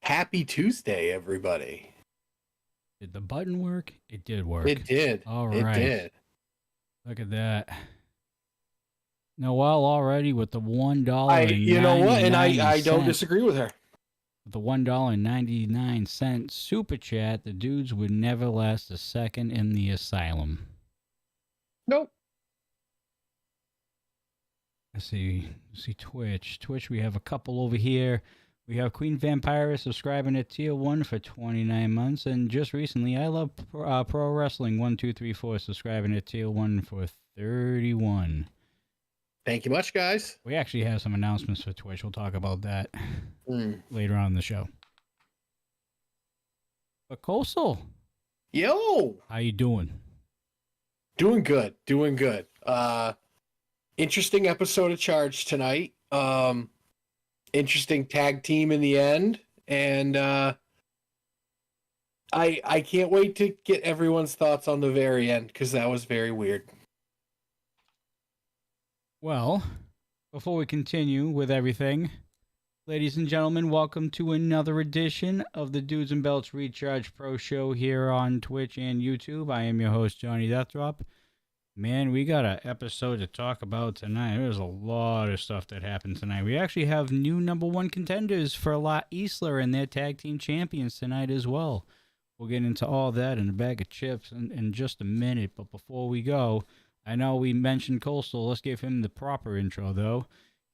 Happy Tuesday, everybody. Did the button work? It did work. It did. All It right. did. Look at that. Noelle already with the $1. You know what? And I don't disagree with her. With the $1.99 super chat, the dudes would never last a second in the asylum. Nope. Let's see Twitch. Twitch, we have a couple over here. We have Queen Vampira subscribing at Tier 1 for 29 months. And just recently, I Love Pro Wrestling 1234 subscribing at Tier 1 for 31. Thank you much, guys. We actually have some announcements for Twitch. We'll talk about that later on in the show. But Coastal. Yo. How you doing? Doing good. Interesting episode of Charge tonight. Interesting tag team in the end. And I can't wait to get everyone's thoughts on the very end, because that was very weird. Well, before we continue with everything, ladies and gentlemen, welcome to another edition of the Dudes and Belts Recharge Pro Show here on Twitch and YouTube. I am your host, Johnny Deathdrop. Man, we got an episode to talk about tonight. There's a lot of stuff that happened tonight. We actually have new #1 contenders for La Isla and their tag team champions tonight as well. We'll get into all that in a bag of chips in just a minute. But before we go, I know we mentioned Coastal. Let's give him the proper intro, though.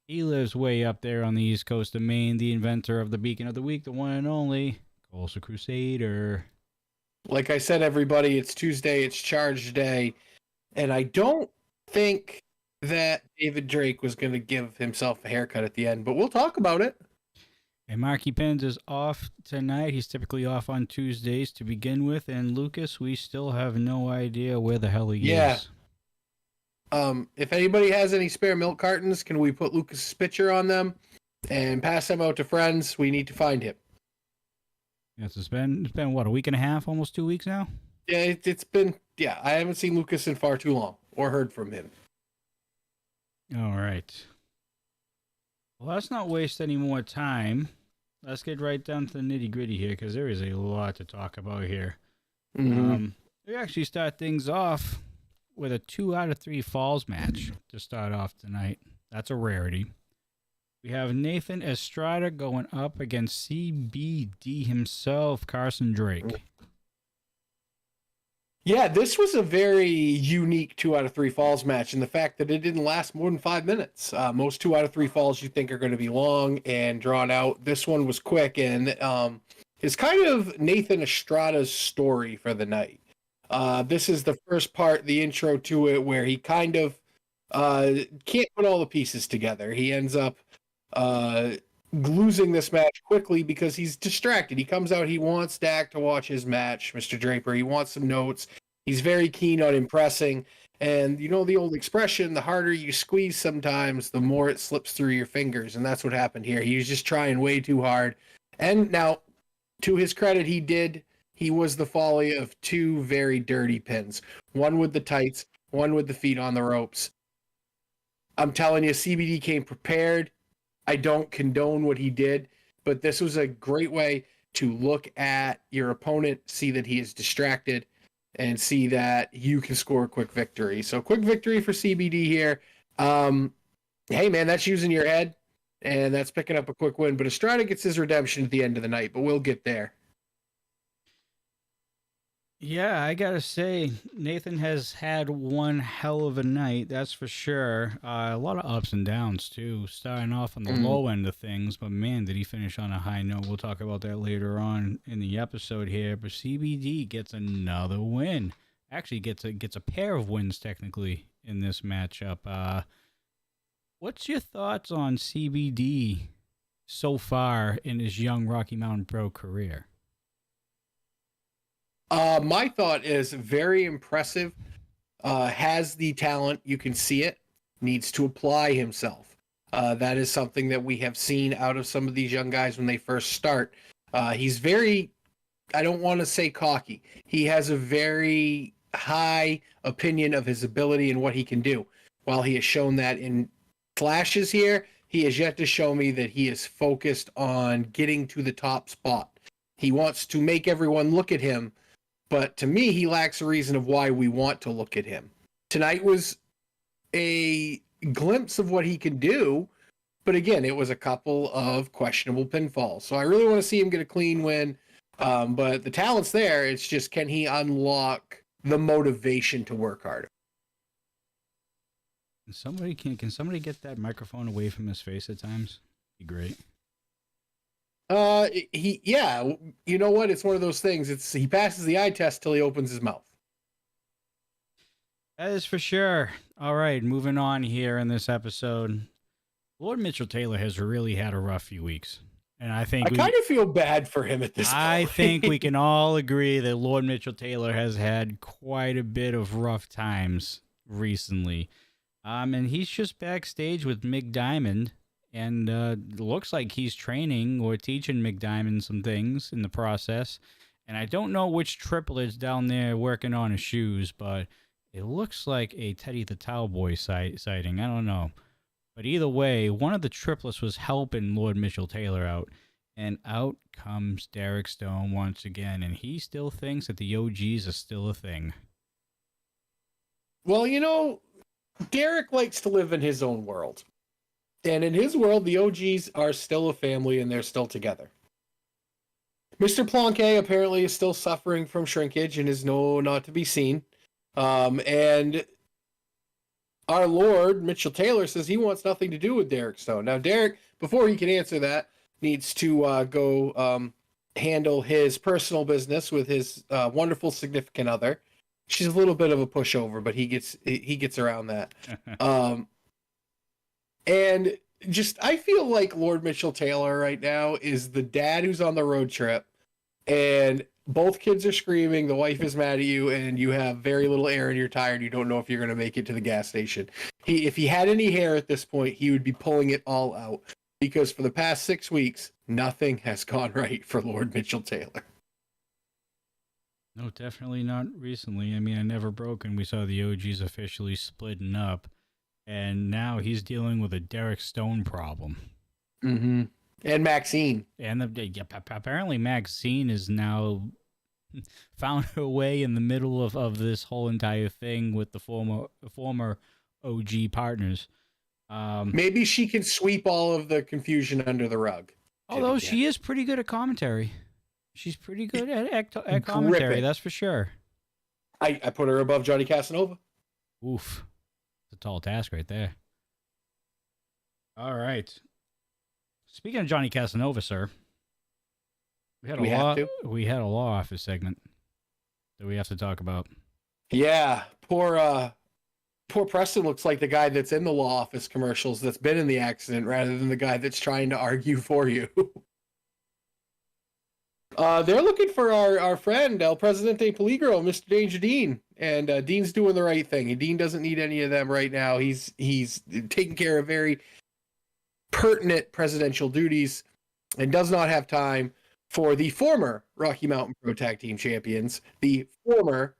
He lives way up there on the east coast of Maine, the inventor of the Beacon of the Week, the one and only Coastal Crusader. Like I said, everybody, it's Tuesday, it's Charge Day, and I don't think that David Drake was going to give himself a haircut at the end, but we'll talk about it. And Marky Pens is off tonight. He's typically off on Tuesdays to begin with, and Lucas, we still have no idea where the hell he is. If anybody has any spare milk cartons, can we put Lucas's picture on them and pass them out to friends? We need to find him. Yes, it's been what, a week and a half, almost 2 weeks now? Yeah, it's been, I haven't seen Lucas in far too long or heard from him. All right. Well, let's not waste any more time. Let's get right down to the nitty gritty here, because there is a lot to talk about here. Mm-hmm. We actually start things off with a 2 out of 3 falls match to start off tonight. That's a rarity. We have Nathan Estrada going up against CBD himself, Carson Drake. Yeah, this was a very unique 2 out of 3 falls match, and the fact that it didn't last more than 5 minutes. Most 2 out of 3 falls you think are going to be long and drawn out. This one was quick, and it's kind of Nathan Estrada's story for the night. This is the first part, the intro to it, where he kind of can't put all the pieces together. He ends up losing this match quickly because he's distracted. He comes out, he wants Dak to watch his match, Mr. Draper. He wants some notes. He's very keen on impressing. And you know the old expression, the harder you squeeze sometimes, the more it slips through your fingers. And that's what happened here. He was just trying way too hard. And now, to his credit, he was the folly of 2 very dirty pins. One with the tights, one with the feet on the ropes. I'm telling you, CBD came prepared. I don't condone what he did, but this was a great way to look at your opponent, see that he is distracted, and see that you can score a quick victory. So quick victory for CBD here. Hey, man, that's using your head, and that's picking up a quick win. But Estrada gets his redemption at the end of the night, but we'll get there. Yeah, I gotta say, Nathan has had one hell of a night, that's for sure. A lot of ups and downs, too, starting off on the low end of things, but man, did he finish on a high note. We'll talk about that later on in the episode here, but CBD gets another win. Actually, gets a pair of wins, technically, in this matchup. What's your thoughts on CBD so far in his young Rocky Mountain Pro career? My thought is very impressive. Has the talent, you can see it, needs to apply himself. That is something that we have seen out of some of these young guys when they first start. He's very, I don't want to say cocky. He has a very high opinion of his ability and what he can do. While he has shown that in flashes here, he has yet to show me that he is focused on getting to the top spot. He wants to make everyone look at him, but to me, he lacks a reason of why we want to look at him. Tonight was a glimpse of what he can do, but again, it was a couple of questionable pinfalls. So I really want to see him get a clean win, but the talent's there. It's just, can he unlock the motivation to work harder? Can somebody get that microphone away from his face at times? Be great. You know what? It's one of those things. He passes the eye test till he opens his mouth. That is for sure. All right, moving on here in this episode. Lord Mitchell Taylor has really had a rough few weeks. And I think I kind of feel bad for him at this point. I think we can all agree that Lord Mitchell Taylor has had quite a bit of rough times recently. And he's just backstage with Mick Diamond, and looks like he's training or teaching Mick Diamond some things in the process. And I don't know which triplet's down there working on his shoes, but it looks like a Teddy the Towelboy sighting. I don't know. But either way, one of the triplets was helping Lord Mitchell Taylor out. And out comes Derek Stone once again. And he still thinks that the OGs are still a thing. Well, Derek likes to live in his own world. And in his world, the OGs are still a family and they're still together. Mr. Planquet apparently is still suffering from shrinkage and is not to be seen. And our Lord, Mitchell Taylor, says he wants nothing to do with Derek Stone. Now, Derek, before he can answer that, needs to go handle his personal business with his wonderful significant other. She's a little bit of a pushover, but he gets around that. And just, I feel like Lord Mitchell Taylor right now is the dad who's on the road trip, and both kids are screaming, the wife is mad at you, and you have very little air in your tire, and you don't know if you're going to make it to the gas station. If he had any hair at this point, he would be pulling it all out, because for the past 6 weeks, nothing has gone right for Lord Mitchell Taylor. No, definitely not recently. I mean, I Never Broken, we saw the OGs officially splitting up, and now he's dealing with a Derek Stone problem. Mm-hmm. And Maxine. And apparently Maxine is now found her way in the middle of this whole entire thing with the former OG partners. Maybe she can sweep all of the confusion under the rug. Although she is pretty good at commentary. She's pretty good at commentary, that's for sure. I put her above Johnny Casanova. Oof. It's a tall task right there. All right. Speaking of Johnny Casanova, sir, we had a law office segment that we have to talk about. Yeah, poor Preston looks like the guy that's in the law office commercials that's been in the accident rather than the guy that's trying to argue for you. They're looking for our friend, El Presidente Peligro, Mr. Danger Dean. And Dean's doing the right thing. Dean doesn't need any of them right now. He's taking care of very pertinent presidential duties and does not have time for the former Rocky Mountain Pro Tag Team champions, the former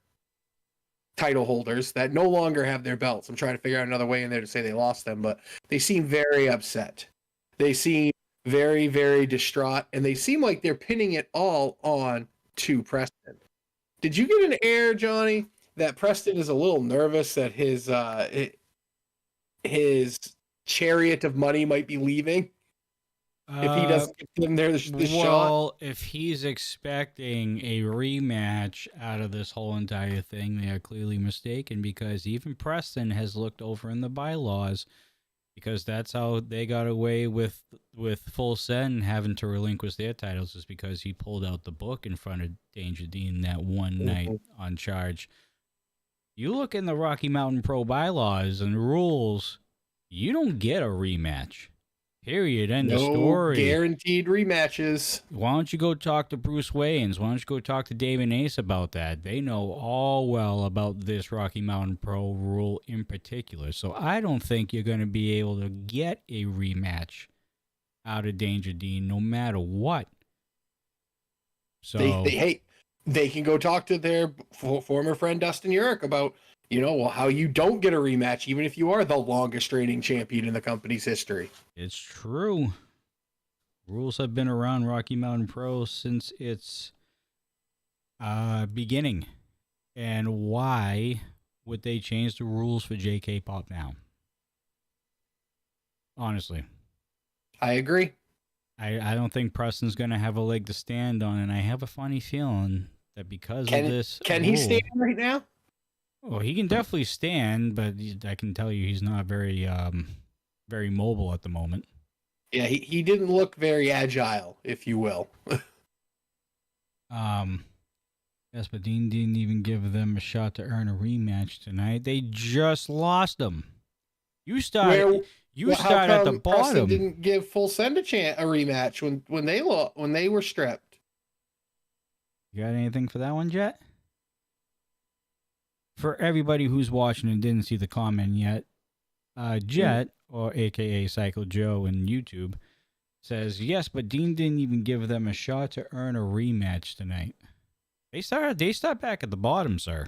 title holders that no longer have their belts. I'm trying to figure out another way in there to say they lost them, but they seem very upset. They seem very, very distraught, and they seem like they're pinning it all on to Preston. Did you get an air, Johnny, that Preston is a little nervous that his chariot of money might be leaving if he doesn't get them there this shot? Well, if he's expecting a rematch out of this whole entire thing, they are clearly mistaken, because even Preston has looked over in the bylaws, because that's how they got away with Full Send having to relinquish their titles, is because he pulled out the book in front of Danger Dean that one night on charge. You look in the Rocky Mountain Pro bylaws and rules, you don't get a rematch. Period. End of story. No guaranteed rematches. Why don't you go talk to Bruce Wayans? Why don't you go talk to Damon Ace about that? They know all well about this Rocky Mountain Pro rule in particular. So I don't think you're going to be able to get a rematch out of Danger Dean no matter what. So they can go talk to their former friend Dustin Urich about well, how you don't get a rematch, even if you are the longest reigning champion in the company's history. It's true. Rules have been around Rocky Mountain Pro since its beginning. And why would they change the rules for JK Pop now? Honestly. I agree. I don't think Preston's going to have a leg to stand on, and I have a funny feeling that because of this Can rule, he stand right now? Well, he can definitely stand, but I can tell you he's not very very mobile at the moment. Yeah, he didn't look very agile, if you will. Yes, but Dean didn't even give them a shot to earn a rematch tonight. They just lost them. You start at the bottom. Preston didn't give Full Send a rematch when they were stripped. You got anything for that one, Jet? For everybody who's watching and didn't see the comment yet, Jet, or AKA Cycle Joe in YouTube, says, yes, but Dean didn't even give them a shot to earn a rematch tonight. They start back at the bottom, sir.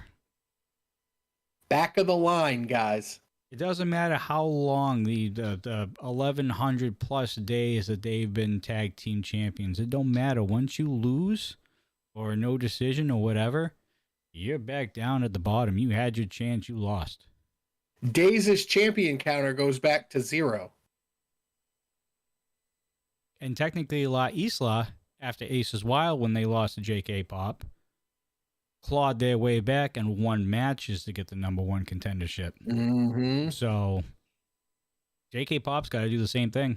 Back of the line, guys. It doesn't matter how long the 1,100 plus days that they've been tag team champions. It don't matter. Once you lose or no decision or whatever, you're back down at the bottom. You had your chance. You lost. Days' champion counter goes back to 0. And technically, La Isla, after Aces Wild, when they lost to JK Pop, clawed their way back and won matches to get the number 1 contendership. Mm-hmm. So, JK Pop's got to do the same thing.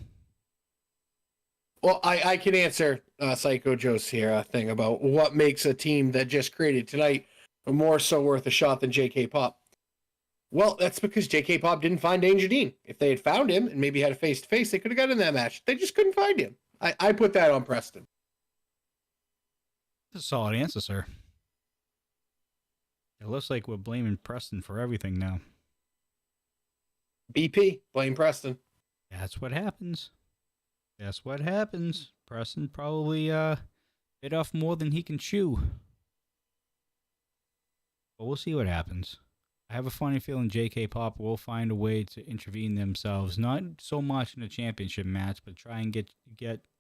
Well, I can answer Psycho Joe's here thing about what makes a team that just created tonight more so worth a shot than JK Pop. Well, that's because JK Pop didn't find Danger Dean. If they had found him and maybe had a face-to-face, they could have gotten in that match. They just couldn't find him. I put that on Preston. That's a solid answer, sir. It looks like we're blaming Preston for everything now. BP, blame Preston. That's what happens. That's what happens. Preston probably bit off more than he can chew. But we'll see what happens. I have a funny feeling JK Pop will find a way to intervene themselves, not so much in a championship match, but try and get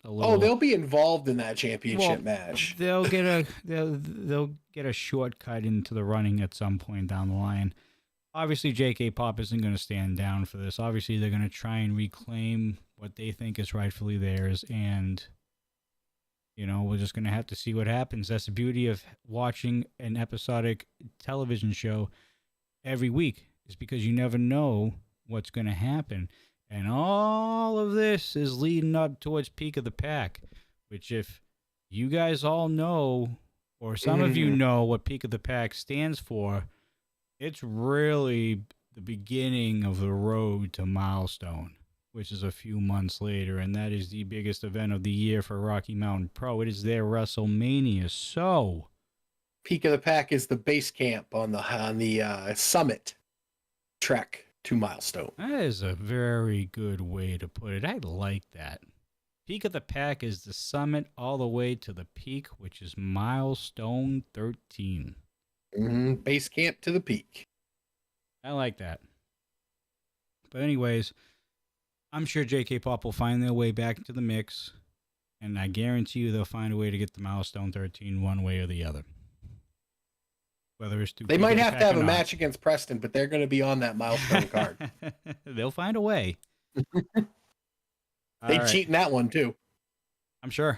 a little. Oh, they'll be involved in that championship match. They'll get a shortcut into the running at some point down the line. Obviously, JK Pop isn't going to stand down for this. Obviously, they're going to try and reclaim what they think is rightfully theirs, and we're just going to have to see what happens. That's the beauty of watching an episodic television show every week, is because you never know what's going to happen. And all of this is leading up towards Peak of the Pack, which if you guys all know, or some of you know what Peak of the Pack stands for, it's really the beginning of the road to Milestone, which is a few months later, and that is the biggest event of the year for Rocky Mountain Pro. It is their WrestleMania. So Peak of the Pack is the base camp on the summit trek to Milestone. that is a very good way to put it. I like that. Peak of the Pack is the summit all the way to the peak, which is Milestone 13. Base camp to the peak. I like that. But anyways, I'm sure JK Pop will find their way back into the mix, and I guarantee you they'll find a way to get the Milestone 13 one way or the other. Whether it's they might have to have a match against Preston, but they're going to be on that Milestone card. They'll find a way. They cheat in that one too. I'm sure.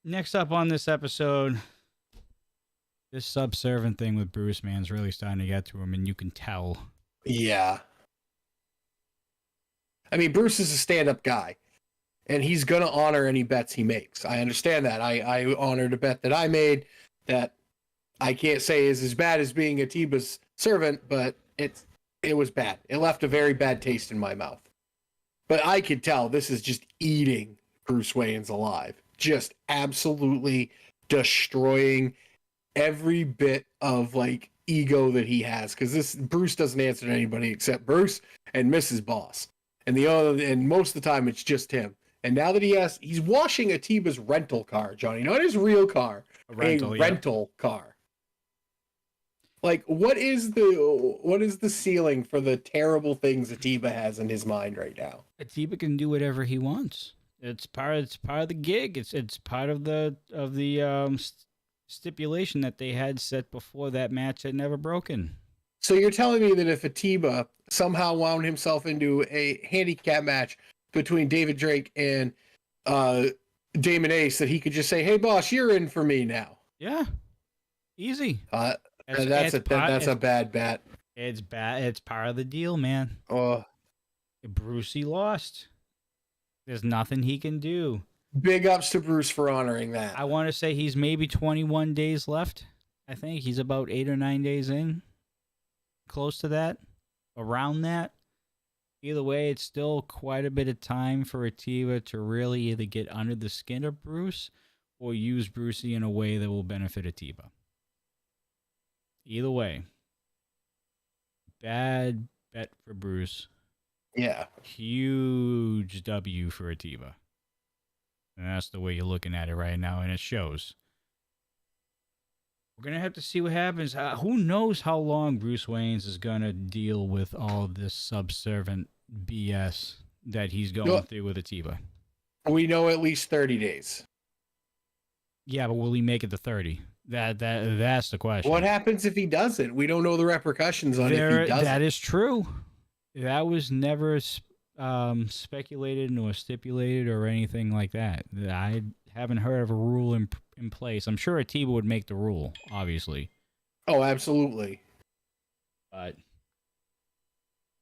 Next up on this episode, this subservient thing with Bruce, man's really starting to get to him, and you can tell. Yeah. I mean, Bruce is a stand-up guy, and he's going to honor any bets he makes. I understand that. I honored a bet that I made that I can't say is as bad as being Atiba's servant, but it was bad. It left a very bad taste in my mouth. But I could tell this is just eating Bruce Wayne's alive. Just absolutely destroying every bit of ego that he has, because this Bruce doesn't answer to anybody except Bruce and Mrs. Boss, and most of the time it's just him. And now that he's washing Atiba's rental car, Johnny, not his real car, rental car. Like, what is the ceiling for the terrible things Atiba has in his mind right now? Atiba can do whatever he wants. It's part of the gig. It's part of the stipulation that they had set before that match had never broken. So you're telling me that if Atiba somehow wound himself into a handicap match between David Drake and Damon Ace, that he could just say, "Hey, boss, you're in for me now." Yeah, easy. That's a bad bet. It's bad. It's part of the deal, man. Brucey lost. There's nothing he can do. Big ups to Bruce for honoring that. I want to say he's maybe 21 days left. I think he's about 8 or 9 days in. Close to that. Around that. Either way, it's still quite a bit of time for Atiba to really either get under the skin of Bruce or use Brucey in a way that will benefit Atiba. Either way. Bad bet for Bruce. Yeah. Huge W for Atiba. And that's the way you're looking at it right now, and it shows. We're going to have to see what happens. Who knows how long Bruce Waynes is going to deal with all this subservient BS that he's going through with Atiba. We know at least 30 days. Yeah, but will he make it to 30? That's the question. What happens if he doesn't? We don't know the repercussions on if he doesn't. That is true. That was never speculated nor stipulated or anything like that. I haven't heard of a rule in place. I'm sure Atiba would make the rule, obviously. Oh, absolutely. But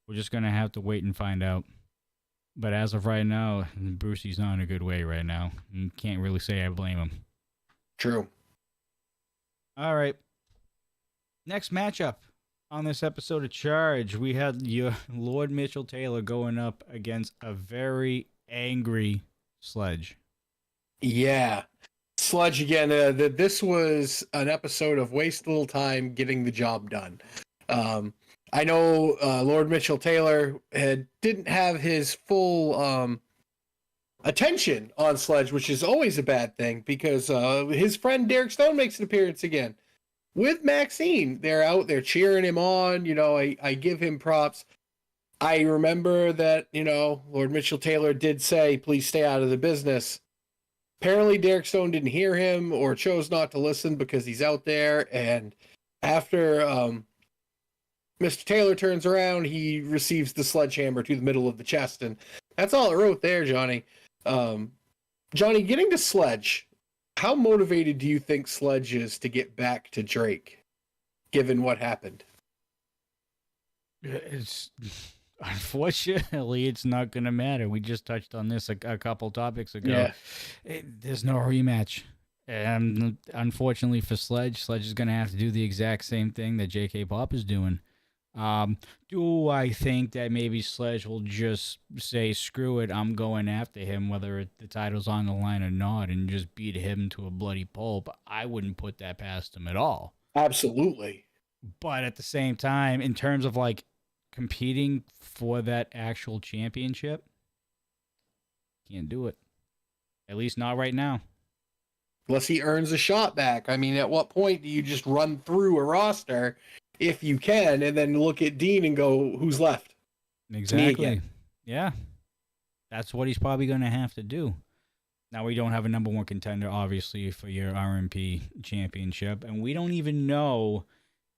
we're just going to have to wait and find out. But as of right now, Brucey's not in a good way right now. You can't really say I blame him. True. All right. Next matchup on this episode of Charge, we had your Lord Mitchell Taylor going up against a very angry Sledge. Yeah. Sludge again. This was an episode of waste little time getting the job done. I know Lord Mitchell Taylor didn't have his full attention on Sledge, which is always a bad thing because his friend Derek Stone makes an appearance again with Maxine. They're out there cheering him on. You know, I give him props. I remember that, you know, Lord Mitchell Taylor did say, please stay out of the business. Apparently Derek Stone didn't hear him or chose not to listen because he's out there. And after Mr. Taylor turns around, he receives the sledgehammer to the middle of the chest. And that's all it wrote there, Johnny. Johnny, getting to Sledge, how motivated do you think Sledge is to get back to Drake, given what happened? It's unfortunately, it's not going to matter. We just touched on this a couple topics ago. Yeah. There's no rematch. And unfortunately for Sledge is going to have to do the exact same thing that J.K. Pop is doing. Do I think that maybe Sledge will just say, screw it, I'm going after him, whether the title's on the line or not, and just beat him to a bloody pulp? I wouldn't put that past him at all. Absolutely. But at the same time, in terms of like competing for that actual championship, can't do it. At least not right now. Unless he earns a shot back. I mean, at what point do you just run through a roster if you can, and then look at Dean and go, who's left? Exactly. Yeah. That's what he's probably going to have to do. Now, we don't have a number one contender, obviously, for your RMP championship, and we don't even know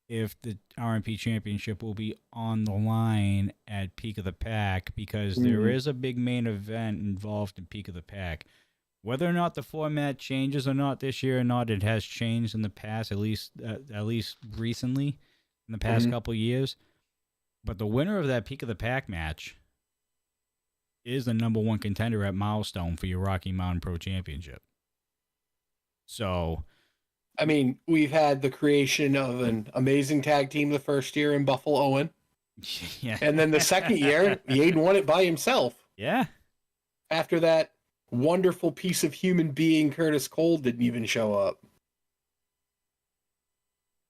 if the RMP championship will be on the line at Peak of the Pack, because there is a big main event involved in Peak of the Pack. Whether or not the format changes or not this year or not, it has changed in the past, at least recently, in the past couple of years. But the winner of that Peak of the Pack match is the number one contender at Milestone for your Rocky Mountain Pro Championship. So, I mean, we've had the creation of an amazing tag team the first year in Buffalo Owen. Yeah. And then the second year, Yeadon won it by himself. Yeah. After that, wonderful piece of human being Curtis Cole didn't even show up.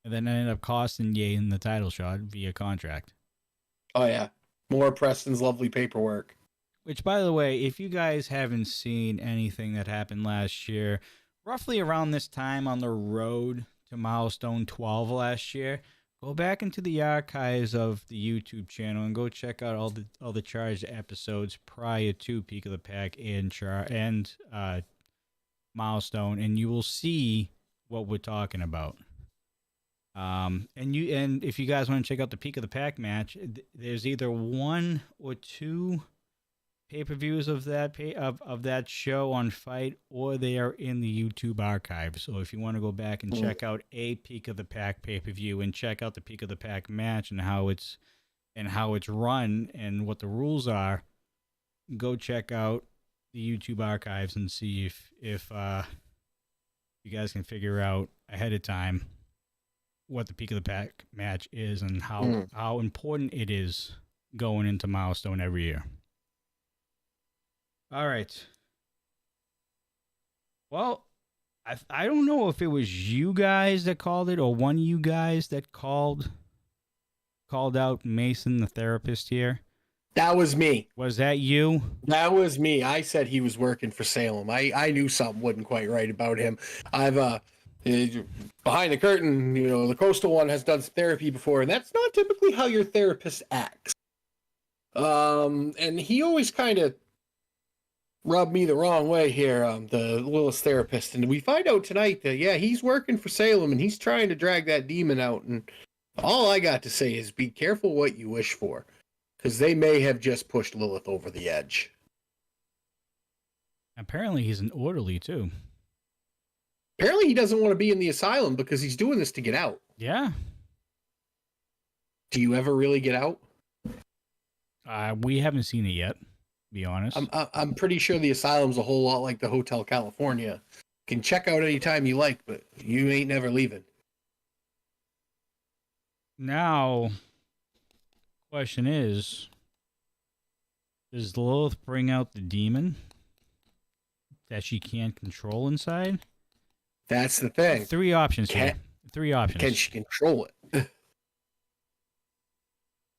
And then ended up costing Yeadon the title shot via contract. Oh, yeah. More Preston's lovely paperwork. Which, by the way, if you guys haven't seen anything that happened last year, roughly around this time on the road to Milestone 12 last year, Go back into the archives of the YouTube channel and go check out all the charged episodes prior to Peak of the Pack and Milestone, and you will see what we're talking about. And if you guys want to check out the Peak of the Pack match, there's either 1 or 2 pay-per-views of that show on Fite, or they are in the YouTube archive. So if you want to go back and check out a Peak of the Pack pay-per-view and check out the Peak of the Pack match and how it's run and what the rules are, go check out the YouTube archives and see if you guys can figure out ahead of time what the Peak of the Pack match is and how important it is going into Milestone every year. All right. Well, I don't know if it was you guys that called it or one of you guys that called out Mason, the therapist here. That was me. Was that you? That was me. I said he was working for Salem. I knew something wasn't quite right about him. I've behind the curtain, the Coastal one has done therapy before, and that's not typically how your therapist acts. And he always kind of rubbed me the wrong way here, the Lilith therapist. And we find out tonight that, yeah, he's working for Salem, and he's trying to drag that demon out. And all I got to say is be careful what you wish for, because they may have just pushed Lilith over the edge. Apparently he's an orderly, too. Apparently he doesn't want to be in the asylum because he's doing this to get out. Yeah. Do you ever really get out? We haven't seen it yet, to be honest. I'm pretty sure the asylum's a whole lot like the Hotel California. You can check out anytime you like, but you ain't never leaving. Now, question is, does Lilith bring out the demon that she can't control inside? That's the thing. 3 options here. 3 options. Can she control it?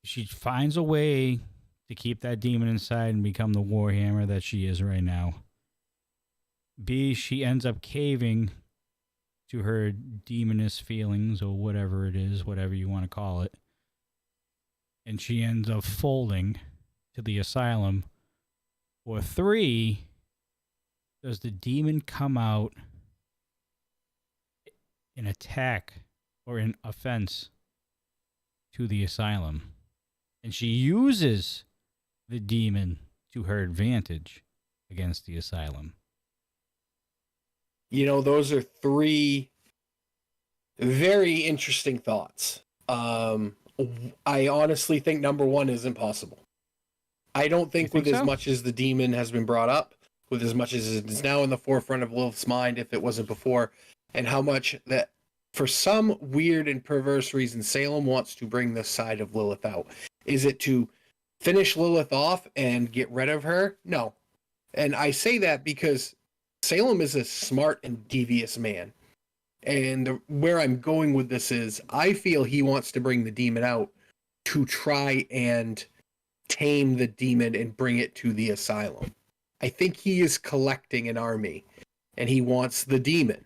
She finds a way to keep that demon inside and become the warhammer that she is right now. B, she ends up caving to her demoness feelings or whatever it is, whatever you want to call it. And she ends up folding to the asylum. Or 3, does the demon come out in attack or in offense to the asylum, and she uses the demon to her advantage against the asylum? Those are 3 very interesting thoughts. I honestly think number 1 is impossible. I don't think with as much as the demon has been brought up, with as much as it is now in the forefront of Lilith's mind, if it wasn't before, and how much that, for some weird and perverse reason, Salem wants to bring this side of Lilith out. Is it to finish Lilith off and get rid of her? No. And I say that because Salem is a smart and devious man. And where I'm going with this is, I feel he wants to bring the demon out to try and tame the demon and bring it to the asylum. I think he is collecting an army, and he wants the demon.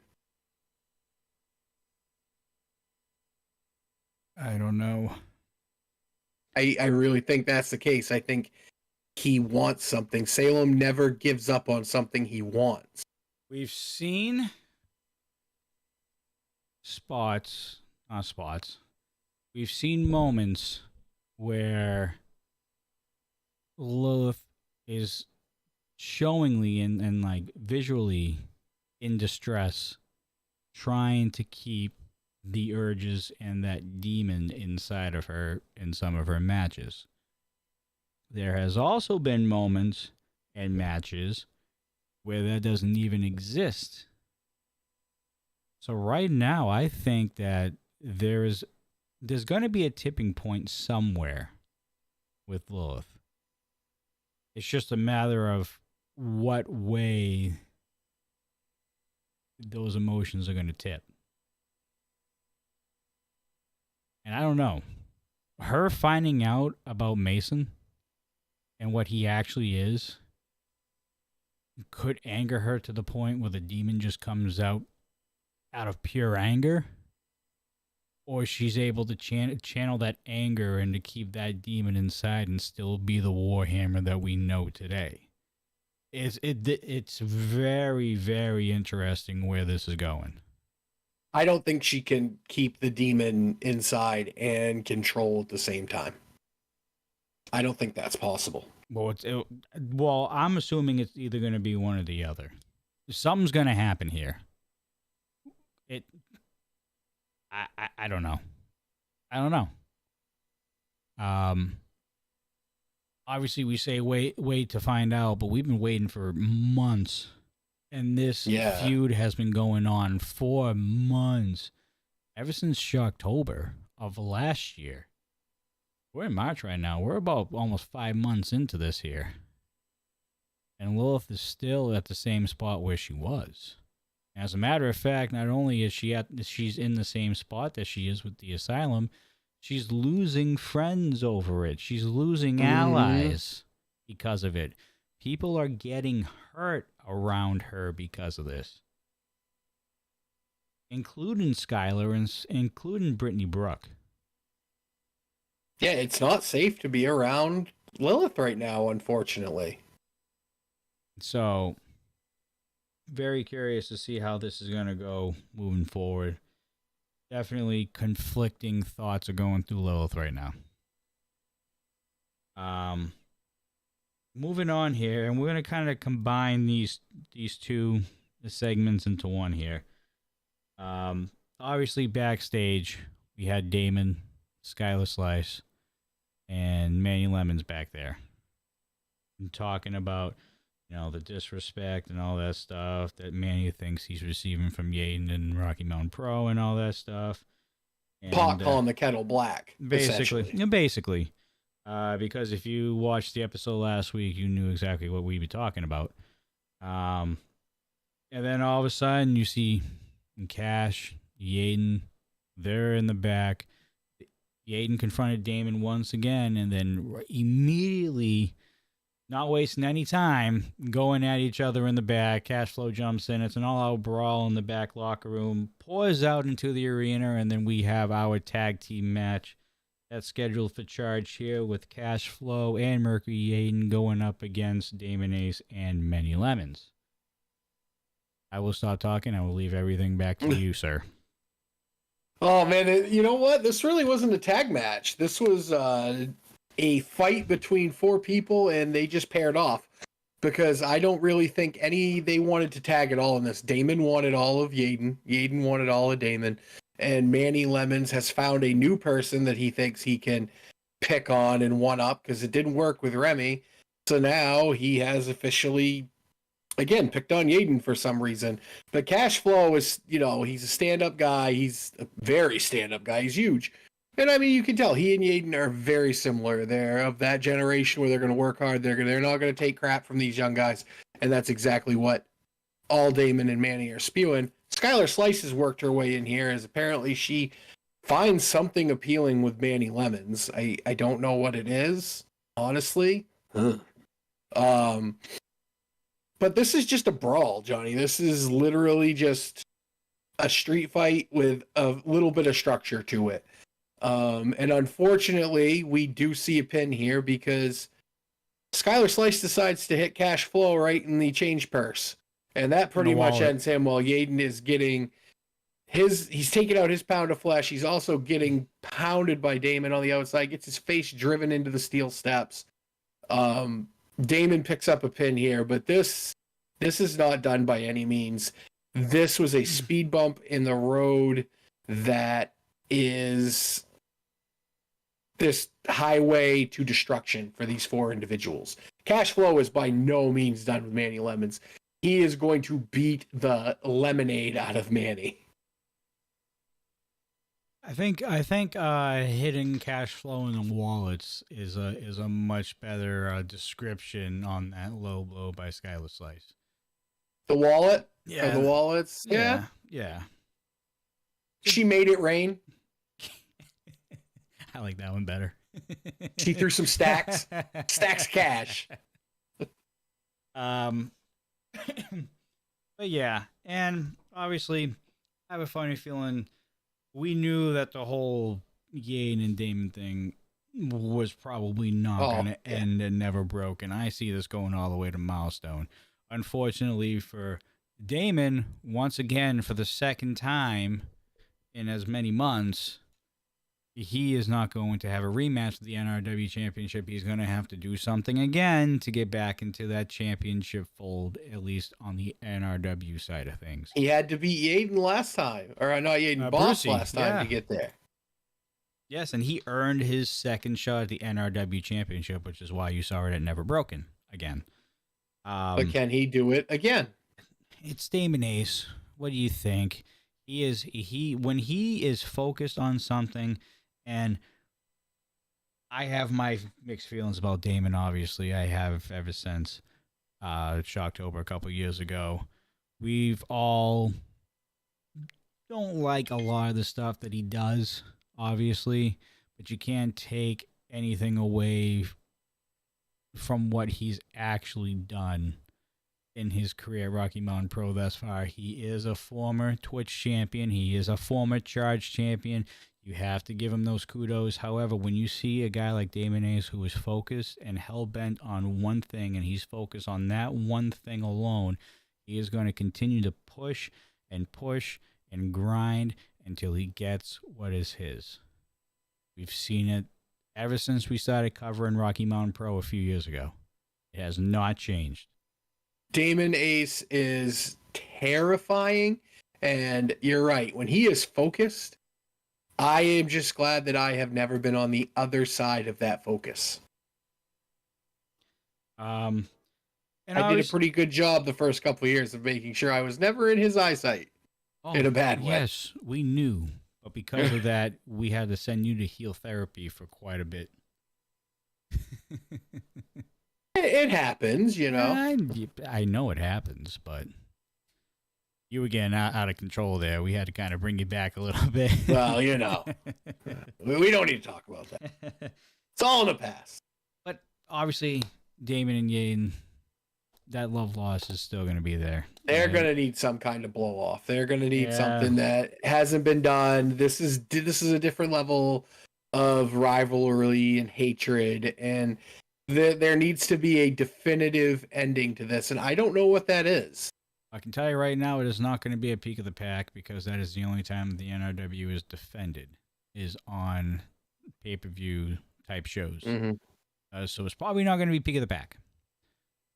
I don't know. I really think that's the case. I think he wants something. Salem never gives up on something he wants. We've seen we've seen moments where Lilith is showingly and like visually in distress, trying to keep the urges and that demon inside of her in some of her matches. There has also been moments and matches where that doesn't even exist. So right now, I think that there's going to be a tipping point somewhere with Lilith. It's just a matter of what way those emotions are going to tip. And I don't know. Her finding out about Mason and what he actually is could anger her to the point where the demon just comes out of pure anger. or she's able to channel that anger and to keep that demon inside and still be the Warhammer that we know today. It's very, very interesting where this is going. I don't think she can keep the demon inside and control at the same time. I don't think that's possible. Well, I'm assuming it's either going to be one or the other. Something's going to happen here. I don't know. I don't know. Obviously we say wait to find out, but we've been waiting for months. And this feud has been going on for months. Ever since Shocktober of last year. We're in March right now. We're about almost 5 months into this here. And Lilith is still at the same spot where she was. As a matter of fact, not only is she's in the same spot that she is with the Asylum, she's losing friends over it. She's losing allies because of it. People are getting hurt around her because of this. Including Skylar and including Brittany Brooke. Yeah, it's not safe to be around Lilith right now, unfortunately. So, very curious to see how this is going to go moving forward. Definitely conflicting thoughts are going through Lilith right now. Moving on here, and we're going to kind of combine these two segments into one here. Obviously, backstage, we had Damon, Skylar Slice, and Manny Lemons back there. And talking about, the disrespect and all that stuff that Manny thinks he's receiving from Yeadon and Rocky Mountain Pro and all that stuff. And, Pot calling the kettle black, basically. Because if you watched the episode last week, you knew exactly what we'd be talking about. And then all of a sudden, you see Cash, Yeadon, they're in the back. Yeadon confronted Damon once again, and then immediately, not wasting any time, going at each other in the back. Cashflow jumps in. It's an all-out brawl in the back locker room. Pours out into the arena, and then we have our tag team match that's scheduled for Charge here with Cashflow and Mercury Yeadon going up against Damon Ace and Many Lemons. I will stop talking. I will leave everything back to you, sir. Oh, man. You know what? This really wasn't a tag match. This was a fight between four people, and they just paired off. Because I don't really think they wanted to tag at all in this. Damon wanted all of Yeadon. Yeadon wanted all of Damon. And Manny Lemons has found a new person that he thinks he can pick on and one up because it didn't work with Remy. So now he has officially, again, picked on Yeadon for some reason. But Cashflow is, he's a stand-up guy. He's a very stand-up guy. He's huge. And I mean, you can tell he and Yeadon are very similar. They're of that generation where they're going to work hard. They're not going to take crap from these young guys. And that's exactly what all Damon and Manny are spewing. Skylar Slice has worked her way in here as apparently she finds something appealing with Manny Lemons. I don't know what it is, honestly. But this is just a brawl, Johnny. This is literally just a street fight with a little bit of structure to it. And unfortunately, we do see a pin here because Skylar Slice decides to hit Cash Flow right in the change purse. And that pretty much ends him while Yeadon is getting he's taking out his pound of flesh. He's also getting pounded by Damon on the outside, gets his face driven into the steel steps. Damon picks up a pin here, but this is not done by any means. This was a speed bump in the road that is this highway to destruction for these four individuals. Cashflow is by no means done with Manny Lemons. He is going to beat the lemonade out of Manny. I think hitting Cashflow in the wallets is a much better description on that low blow by Skylar Slice. The wallet? Yeah. Or the wallets? Yeah. She made it rain. I like that one better. She threw some stacks cash. But yeah, and obviously, I have a funny feeling we knew that the whole Yeadon and Damon thing was probably not going to end and never broke. And I see this going all the way to Milestone. Unfortunately for Damon, once again, for the second time in as many months, he is not going to have a rematch with the NRW Championship. He's going to have to do something again to get back into that championship fold, at least on the NRW side of things. He had to beat Yeadon last time, or not Yeadon, Boss Brucey, last time to get there. Yes, and he earned his second shot at the NRW Championship, which is why you saw it at Never Broken again. But can he do it again? It's Damon Ace. What do you think? When he is focused on something, and I have my mixed feelings about Damon, obviously. I have ever since Shocktober a couple years ago. We've all don't like a lot of the stuff that he does, obviously, but you can't take anything away from what he's actually done in his career at Rocky Mountain Pro thus far. He is a former Twitch champion. He is a former Charge champion. You have to give him those kudos. However, when you see a guy like Damon Ace who is focused and hell-bent on one thing, and he's focused on that one thing alone, he is going to continue to push and grind until he gets what is his. We've seen it ever since we started covering Rocky Mountain Pro a few years ago. It has not changed. Damon Ace is terrifying, and you're right. When he is focused, I am just glad that I have never been on the other side of that focus. And I did a pretty good job the first couple of years of making sure I was never in his eyesight in a bad way. Yes, we knew. But because of that, we had to send you to heel therapy for quite a bit. It happens, you know. I know it happens, but you were getting out of control there. We had to kind of bring you back a little bit. Well, you know, we don't need to talk about that. It's all in the past. But obviously, Damon and Yeadon, that love loss is still going to be there. They're going to need some kind of blow off. They're going to need something that hasn't been done. This is a different level of rivalry and hatred, and there needs to be a definitive ending to this, and I don't know what that is. I can tell you right now, it is not going to be a peak of the pack, because that is the only time the NRW is defended, is on pay-per-view type shows. Mm-hmm. So it's probably not going to be peak of the pack.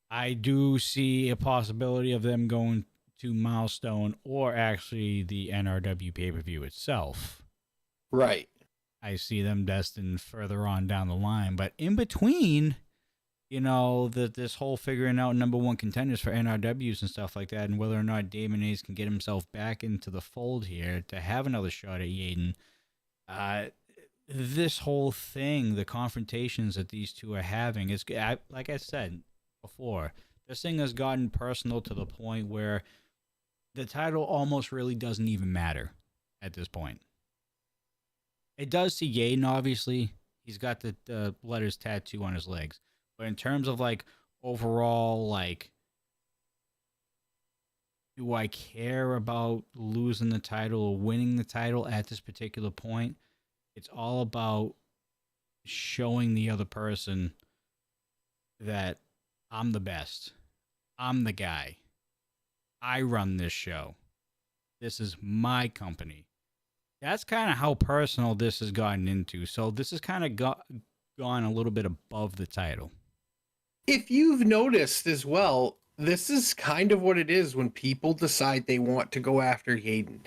I do see a possibility of them going to Milestone, or actually the NRW pay-per-view itself. Right. I see them destined further on down the line. But in between, you know, this whole figuring out number one contenders for NRWs and stuff like that, and whether or not Damon Ace can get himself back into the fold here to have another shot at Yeadon, this whole thing, the confrontations that these two are having, is, like I said before, this thing has gotten personal to the point where the title almost really doesn't even matter at this point. It does to Yeadon, obviously. He's got the letters tattoo on his legs. But in terms of, like, overall, like, do I care about losing the title or winning the title at this particular point? It's all about showing the other person that I'm the best. I'm the guy. I run this show. This is my company. That's kind of how personal this has gotten into. So this has kind of gone a little bit above the title. If you've noticed as well, this is kind of what it is when people decide they want to go after Yeadon.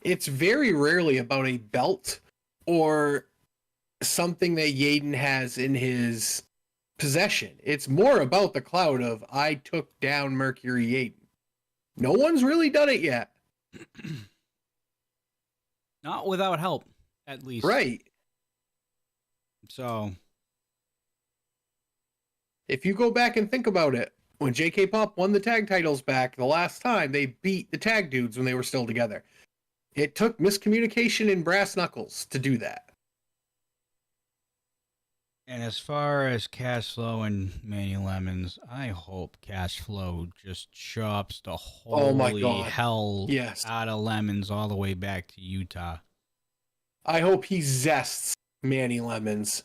It's very rarely about a belt or something that Yeadon has in his possession. It's more about the clout of, I took down Mercury Yeadon. No one's really done it yet. Not without help, at least. Right. So, if you go back and think about it, when JK Pop won the tag titles back the last time, they beat the tag dudes when they were still together. It took miscommunication and brass knuckles to do that. And as far as Cash Flow and Manny Lemons, I hope Cash Flow just chops the holy hell out of Lemons all the way back to Utah. I hope he zests Manny Lemons.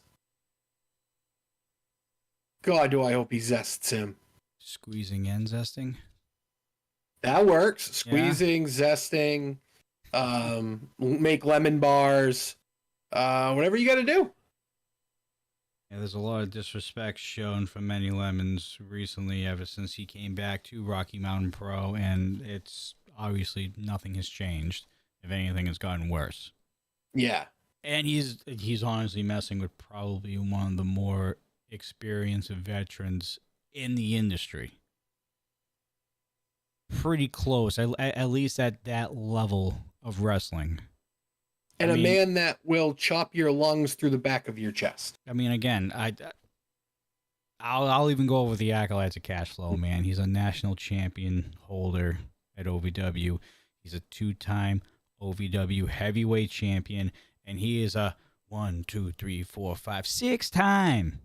God, do I hope he zests him. Squeezing and zesting? That works. Squeezing, zesting, make lemon bars, whatever you got to do. Yeah, there's a lot of disrespect shown from Manny Lemons recently ever since he came back to Rocky Mountain Pro, and it's obviously nothing has changed. If anything, it's gotten worse. Yeah. And he's honestly messing with probably one of the more experienced veterans in the industry. Pretty close, at least at that level of wrestling. And a man that will chop your lungs through the back of your chest. I mean, again, I'll even go over the accolades of Cash Flow, man. He's a national champion holder at OVW. He's a 2-time OVW heavyweight champion, and he is a 6-time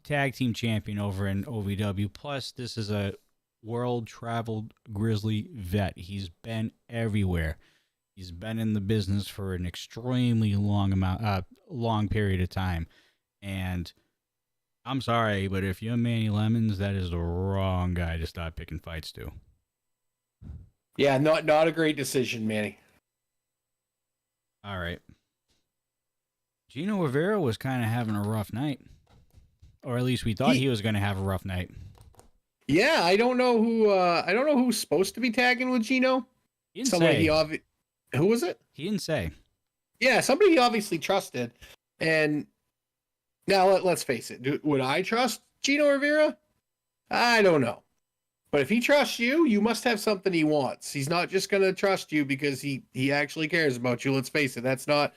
tag team champion over in OVW. Plus, this is a world-traveled Grizzly vet. He's been everywhere. He's been in the business for an extremely long period of time. And I'm sorry, but if you're Manny Lemons, that is the wrong guy to start picking fights to. Yeah, not a great decision, Manny. All right. Gino Rivera was kind of having a rough night. Or at least we thought he was going to have a rough night. Yeah, I don't know who's supposed to be tagging with Gino. He didn't say. Who was it? He didn't say. Yeah, somebody he obviously trusted. And now let's face it. Would I trust Gino Rivera? I don't know. But if he trusts you, you must have something he wants. He's not just going to trust you because he actually cares about you. Let's face it. That's not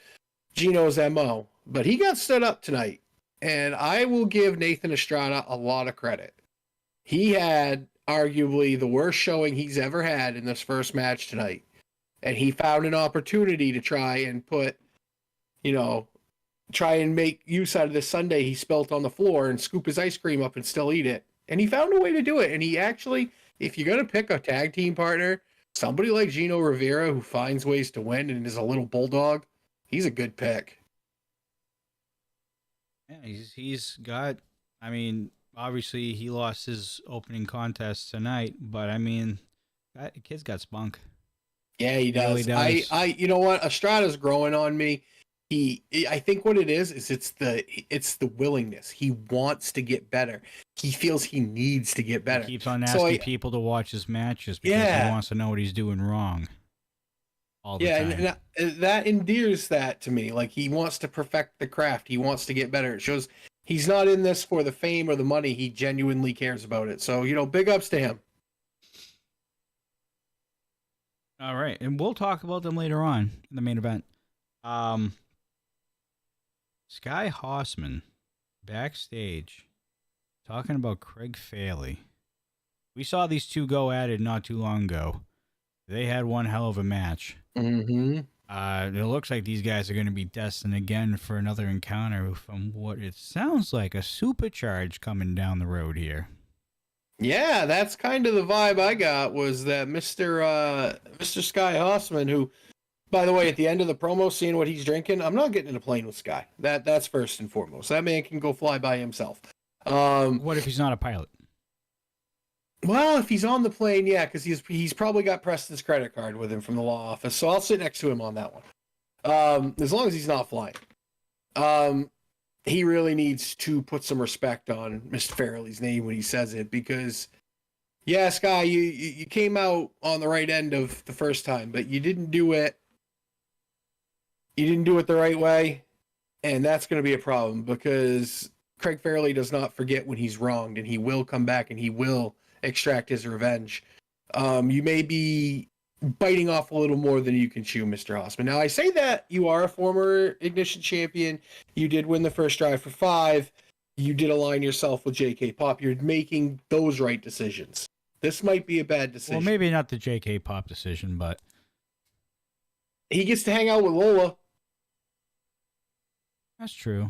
Gino's MO. But he got stood up tonight. And I will give Nathan Estrada a lot of credit. He had arguably the worst showing he's ever had in this first match tonight. And he found an opportunity to try and make use out of this sundae he spilt on the floor and scoop his ice cream up and still eat it. And he found a way to do it. And he actually, if you're going to pick a tag team partner, somebody like Gino Rivera who finds ways to win and is a little bulldog, he's a good pick. Yeah, he's got, obviously he lost his opening contest tonight, but that kid's got spunk. Yeah, he does. Really does. You know what? Estrada's growing on me. I think what it is it's the willingness. He wants to get better. He feels he needs to get better. He keeps on asking people to watch his matches because he wants to know what he's doing wrong. All the time. And that endears that to me. Like, he wants to perfect the craft. He wants to get better. It shows he's not in this for the fame or the money. He genuinely cares about it. So, big ups to him. All right, and we'll talk about them later on in the main event. Skye Horseman backstage talking about Craig Fairley. We saw these two go at it not too long ago. They had one hell of a match. Mm-hmm. It looks like these guys are going to be destined again for another encounter from what it sounds like a supercharge coming down the road here. Yeah, that's kind of the vibe I got, was that Mr. Skye Horseman, who, by the way, at the end of the promo, seeing what he's drinking, I'm not getting in a plane with Skye. That's first and foremost. That man can go fly by himself. What if he's not a pilot? Well, if he's on the plane, yeah, because he's probably got Preston's credit card with him from the law office, so I'll sit next to him on that one. As long as he's not flying. He really needs to put some respect on Mr. Fairley's name when he says it, because, yeah, Skye, you came out on the right end of the first time, but you didn't do it. You didn't do it the right way, and that's going to be a problem, because Craig Fairley does not forget when he's wronged, and he will come back and he will extract his revenge. You may be biting off a little more than you can chew, Mr. Horseman. Now, I say that you are a former Ignition champion. You did win the first drive for 5. You did align yourself with JK Pop. You're making those right decisions. This might be a bad decision. Well, maybe not the JK Pop decision, but he gets to hang out with Lola. That's true.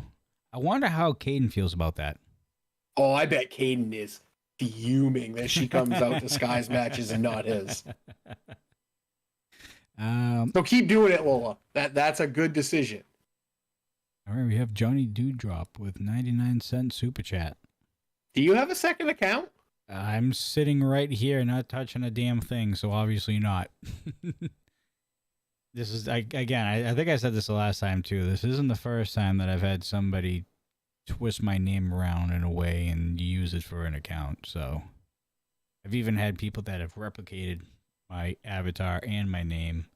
I wonder how Caden feels about that. Oh, I bet Caden is fuming that she comes out to Skye's matches and not his. So keep doing it, Lola. That's a good decision. All right, we have Johnny Dewdrop with 99-cent super chat. Do you have a second account? I'm sitting right here, not touching a damn thing, so obviously not. This is, again, I think I said this the last time too. This isn't the first time that I've had somebody twist my name around in a way and use it for an account. So I've even had people that have replicated my avatar and my name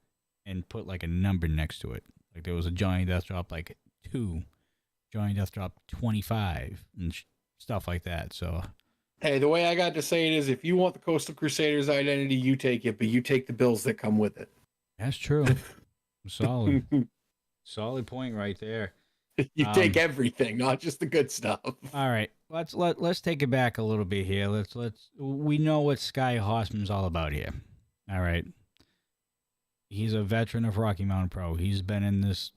and put like a number next to it. Like there was a Johnny Deathdrop like 2, Johnny Deathdrop 25, and stuff like that. So hey, the way I got to say it is, if you want the Coastal Crusaders identity, you take it, but you take the bills that come with it. That's true. Solid. Solid point right there. You take everything, not just the good stuff. All right, let's take it back a little bit here. We know what Skye Horseman's all about here. All right, he's a veteran of Rocky Mountain Pro. He's been in this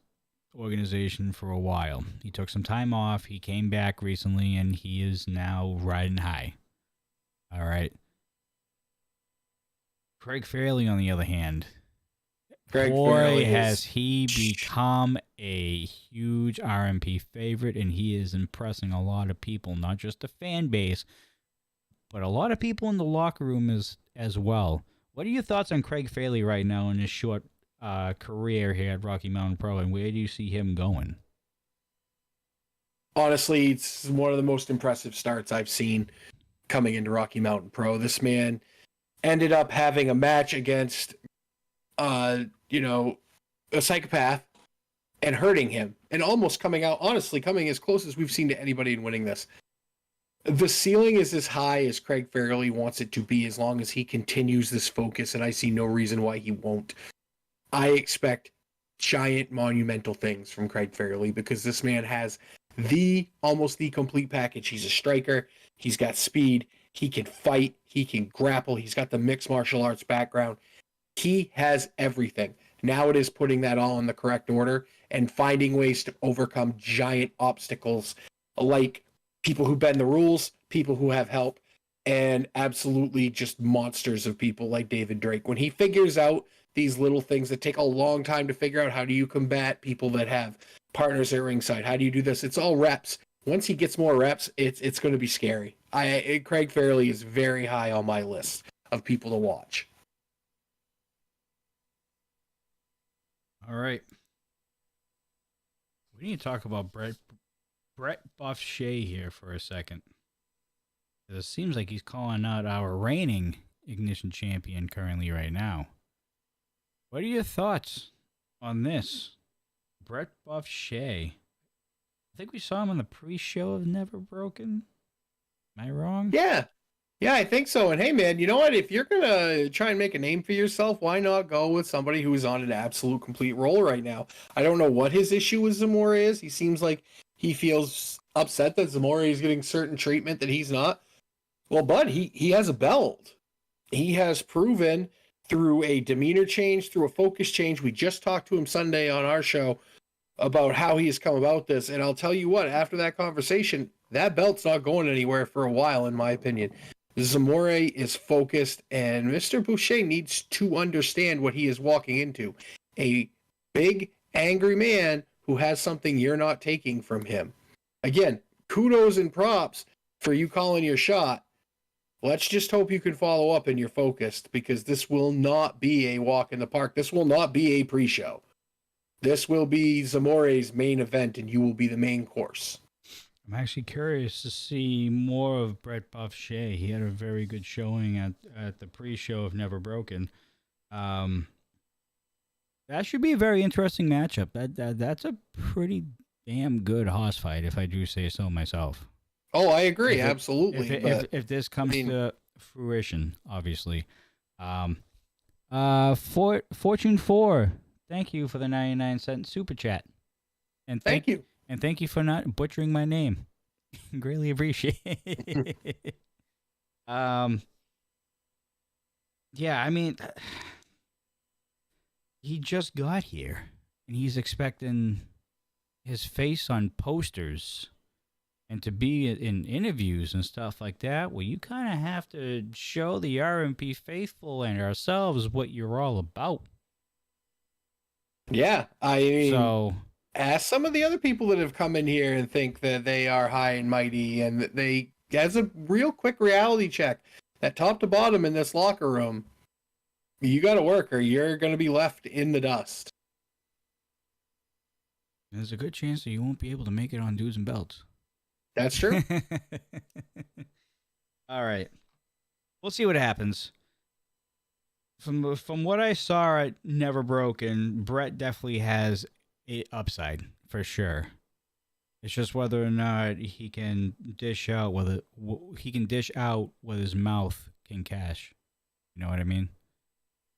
organization for a while. He took some time off. He came back recently, and he is now riding high. All right. Craig Fairley, on the other hand. Boy, has he become a huge RMP favorite, and he is impressing a lot of people, not just the fan base, but a lot of people in the locker room as well. What are your thoughts on Craig Fairley right now in his short career here at Rocky Mountain Pro, and where do you see him going? Honestly, it's one of the most impressive starts I've seen coming into Rocky Mountain Pro. This man ended up having a match against a psychopath and hurting him and almost coming as close as we've seen to anybody in winning this. The ceiling is as high as Craig Fairley wants it to be as long as he continues this focus, and I see no reason why he won't. I expect giant monumental things from Craig Fairley because this man has almost the complete package. He's a striker. He's got speed. He can fight. He can grapple. He's got the mixed martial arts background. He has everything. Now it is putting that all in the correct order and finding ways to overcome giant obstacles like people who bend the rules, people who have help, and absolutely just monsters of people like David Drake. When he figures out these little things that take a long time to figure out, how do you combat people that have partners at ringside? How do you do this? It's all reps. Once he gets more reps, it's going to be scary. Craig Fairley is very high on my list of people to watch. All right. We need to talk about Brett Buff Shea here for a second. It seems like he's calling out our reigning Ignition champion currently right now. What are your thoughts on this? Brett Buff Shea. I think we saw him on the pre-show of Never Broken. Am I wrong? Yeah, I think so. And hey, man, you know what? If you're going to try and make a name for yourself, why not go with somebody who's on an absolute complete roll right now? I don't know what his issue with Zamora is. He seems like he feels upset that Zamora is getting certain treatment that he's not. Well, bud, he has a belt. He has proven through a demeanor change, through a focus change. We just talked to him Sunday on our show about how he has come about this. And I'll tell you what, after that conversation, that belt's not going anywhere for a while, in my opinion. Zamora is focused, and Mr. Boucher needs to understand what he is walking into. A big, angry man who has something you're not taking from him. Again, kudos and props for you calling your shot. Let's just hope you can follow up and you're focused, because this will not be a walk in the park. This will not be a pre-show. This will be Zamora's main event, and you will be the main course. I'm actually curious to see more of Brett Buff Shea. He had a very good showing at the pre-show of Never Broken. That should be a very interesting matchup. That's a pretty damn good Haas fight, if I do say so myself. Oh, I agree, absolutely. If this comes to fruition, obviously. Fortune 4, thank you for the 99-cent super chat. And thank you. And thank you for not butchering my name. Greatly appreciate it. Yeah, I mean, he just got here, and he's expecting his face on posters and to be in interviews and stuff like that. Well, you kind of have to show the RMP faithful and ourselves what you're all about. Yeah, I mean... So... Ask some of the other people that have come in here and think that they are high and mighty, and that they, as a real quick reality check, that top to bottom in this locker room, you got to work or you're going to be left in the dust. There's a good chance that you won't be able to make it on Dudes and Belts. That's true. All right. We'll see what happens. From what I saw at Never Broken, Brett definitely has a upside for sure. It's just whether or not he can dish out whether he can dish out what his mouth can cash. You know what I mean?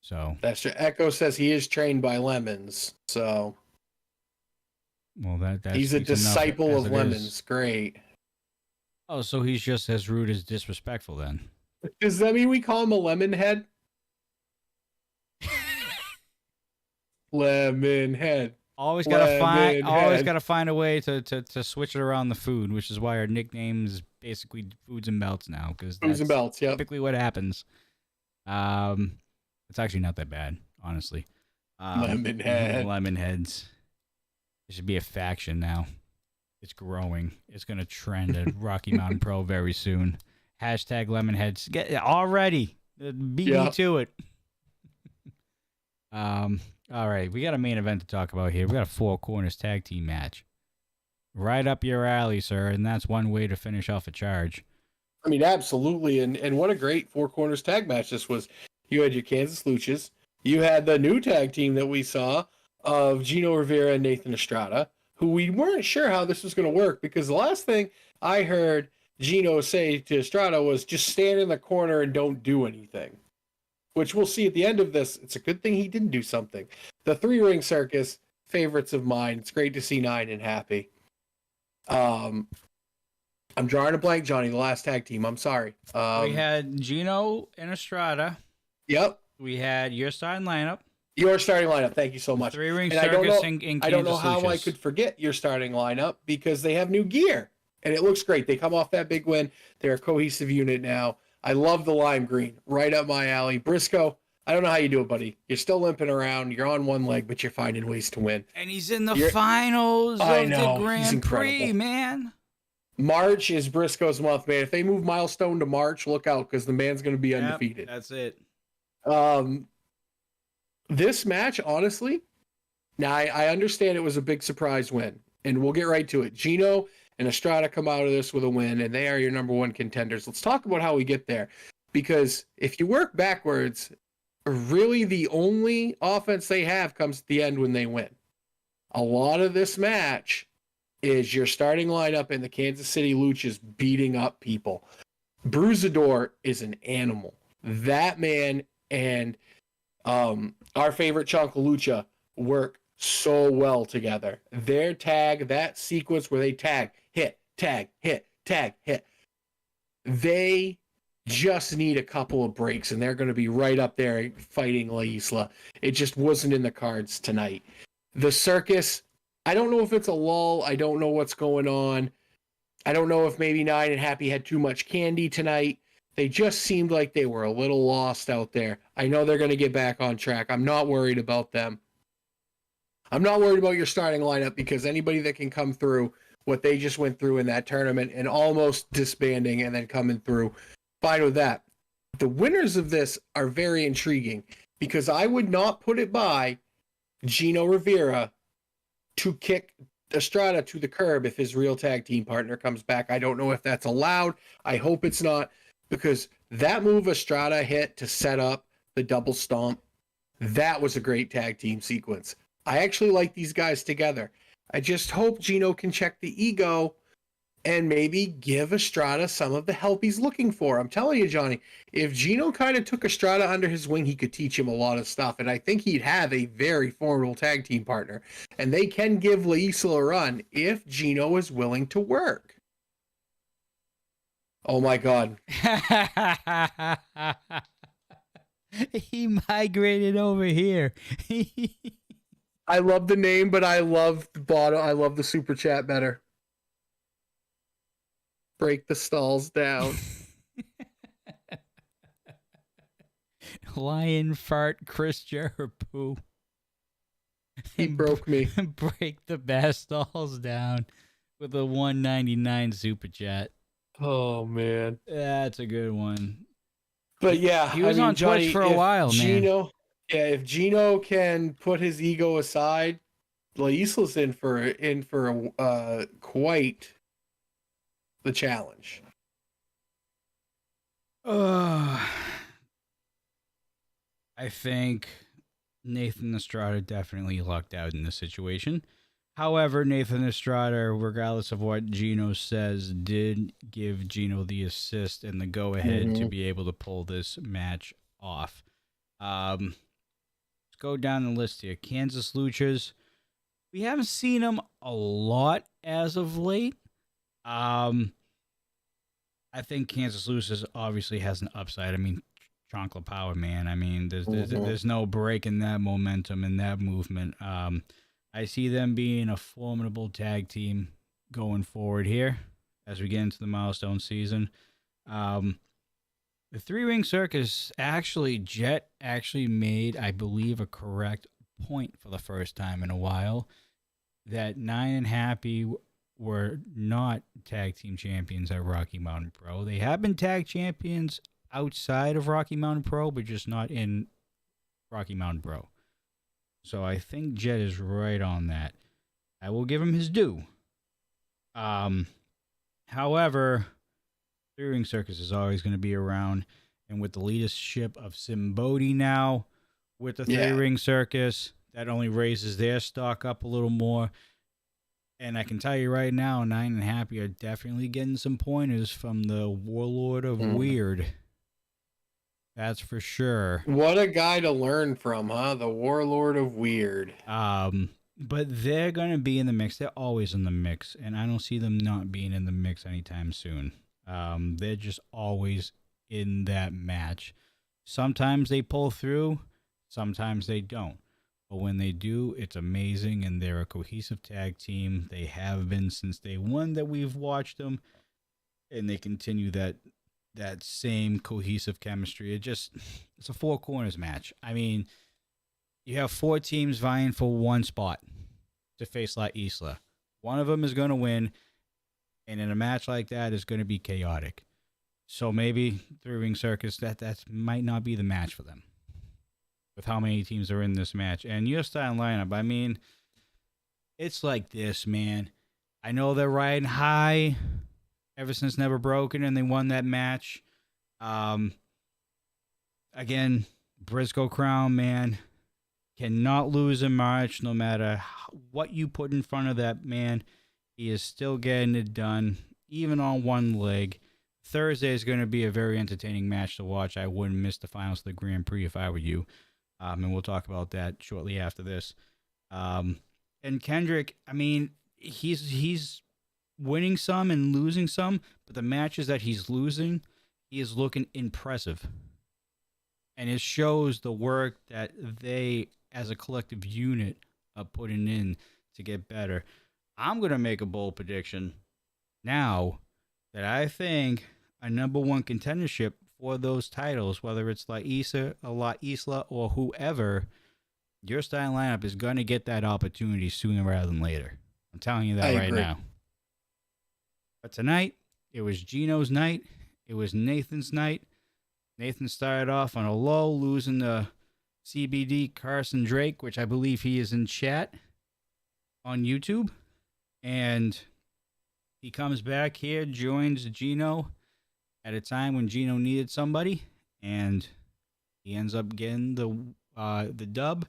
So that's true. Echo says he is trained by Lemons, so well that he's a disciple of Lemons. Great. Oh, so he's just as rude as disrespectful then. Does that mean we call him a Lemonhead? Lemonhead. Always gotta find a way to switch it around the food, which is why our nickname is basically Foods and Belts now, because Foods and Belts, yeah, typically what happens. It's actually not that bad, honestly. Lemonheads. It should be a faction now. It's growing. It's gonna trend at Rocky Mountain Pro very soon. Hashtag Lemonheads. Get already. Beat me to it. All right, we got a main event to talk about here. We got a Four Corners tag team match. Right up your alley, sir, and that's one way to finish off a charge. I mean, absolutely, and what a great Four Corners tag match this was. You had your Kansas Luchas. You had the new tag team that we saw of Gino Rivera and Nathan Estrada, who we weren't sure how this was going to work, because the last thing I heard Gino say to Estrada was just stand in the corner and don't do anything. Which we'll see at the end of this. It's a good thing he didn't do something. The three-ring circus, favorites of mine. It's great to see Nine and happy. I'm drawing a blank, Johnny. The last tag team. I'm sorry. We had Gino and Estrada. Yep. We had your starting lineup. Your starting lineup. Thank you so much. Three-ring circus in Kansas. I don't know how Luchas. I could forget your starting lineup, because they have new gear. And it looks great. They come off that big win. They're a cohesive unit now. I love the lime green, right up my alley. Briscoe, I don't know how you do it, buddy. You're still limping around. You're on one leg, but you're finding ways to win. And he's in the finals of the Grand Prix, man. March is Briscoe's month, man. If they move Milestone to March, look out, because the man's going to be undefeated. That's it. This match, honestly, now I understand it was a big surprise win, and we'll get right to it. Gino and Estrada come out of this with a win, and they are your number one contenders. Let's talk about how we get there, because if you work backwards, really the only offense they have comes at the end when they win. A lot of this match is your starting lineup and the Kansas City Luchas beating up people. Bruisador is an animal. That man and our favorite Chonka Lucha work so well together. Their tag, that sequence where they tag, hit, tag, hit, tag, hit. They just need a couple of breaks, and they're going to be right up there fighting La Isla. It just wasn't in the cards tonight. The circus, I don't know if it's a lull. I don't know what's going on. I don't know if maybe Nine and Happy had too much candy tonight. They just seemed like they were a little lost out there. I know they're going to get back on track. I'm not worried about them. I'm not worried about your starting lineup, because anybody that can come through what they just went through in that tournament and almost disbanding and then coming through, fine with that. The winners of this are very intriguing, because I would not put it by Gino Rivera to kick Estrada to the curb if his real tag team partner comes back. I don't know if that's allowed. I hope it's not, because that move Estrada hit to set up the double stomp, that was a great tag team sequence. I actually like these guys together. I just hope Gino can check the ego and maybe give Estrada some of the help he's looking for. I'm telling you, Johnny, if Gino kind of took Estrada under his wing, he could teach him a lot of stuff. And I think he'd have a very formidable tag team partner. And they can give La Isla a run if Gino is willing to work. Oh, my God. He migrated over here. I love the name, but I love the bottom. I love the super chat better. Break the stalls down. Lion fart Chris Jericho. He broke me. Break the bass stalls down with a 199 super chat. Oh man, That's a good one. but yeah, He was I mean, on Johnny, Twitch for a if while, man. Yeah, if Gino can put his ego aside, La Isla's in for quite the challenge. I think Nathan Estrada definitely lucked out in this situation. However, Nathan Estrada, regardless of what Gino says, did give Gino the assist and the go-ahead to be able to pull this match off. Let's go down the list here. Kansas Luchas. We haven't seen them a lot as of late. I think Kansas Luchas obviously has an upside. I mean, Chonkla Power, man. I mean, there's no break in that momentum and that movement. I see them being a formidable tag team going forward here as we get into the milestone season. The three-ring circus, Jet actually made, I believe, a correct point for the first time in a while that Nine and Happy were not tag team champions at Rocky Mountain Pro. They have been tag champions outside of Rocky Mountain Pro, but just not in Rocky Mountain Pro. So I think Jet is right on that. I will give him his due. However, Three-Ring Circus is always going to be around. And with the leadership of Simbodi now, with the Three-Ring Circus, that only raises their stock up a little more. And I can tell you right now, Nine and Happy are definitely getting some pointers from the Warlord of Weird. That's for sure. What a guy to learn from, huh? The Warlord of Weird. But they're going to be in the mix. They're always in the mix, and I don't see them not being in the mix anytime soon. They're just always in that match. Sometimes they pull through, sometimes they don't. But when they do, it's amazing, and they're a cohesive tag team. They have been since day one that we've watched them, and they continue that same cohesive chemistry. It's a four corners match. I mean, you have four teams vying for one spot to face La Isla. One of them is going to win, and in a match like that, it's going to be chaotic. So maybe Three-Ring Circus, that might not be the match for them with how many teams are in this match. And your style lineup, I mean, it's like this, man. I know they're riding high ever since Never Broken, and they won that match. Again, Briscoe Crown, man, cannot lose in March no matter what you put in front of that man. He is still getting it done, even on one leg. Thursday is going to be a very entertaining match to watch. I wouldn't miss the finals of the Grand Prix if I were you. And we'll talk about that shortly after this. And Kendrick, I mean, he's winning some and losing some, but the matches that he's losing, he is looking impressive. And it shows the work that they, as a collective unit, are putting in to get better. I'm going to make a bold prediction now that I think a number one contendership for those titles, whether it's La Isla or whoever, your style lineup is going to get that opportunity sooner rather than later. I'm telling you that right now. But tonight, it was Gino's night. It was Nathan's night. Nathan started off on a low, losing to CBD Carson Drake, which I believe he is in chat on YouTube. And he comes back here, joins Gino at a time when Gino needed somebody, and he ends up getting the dub.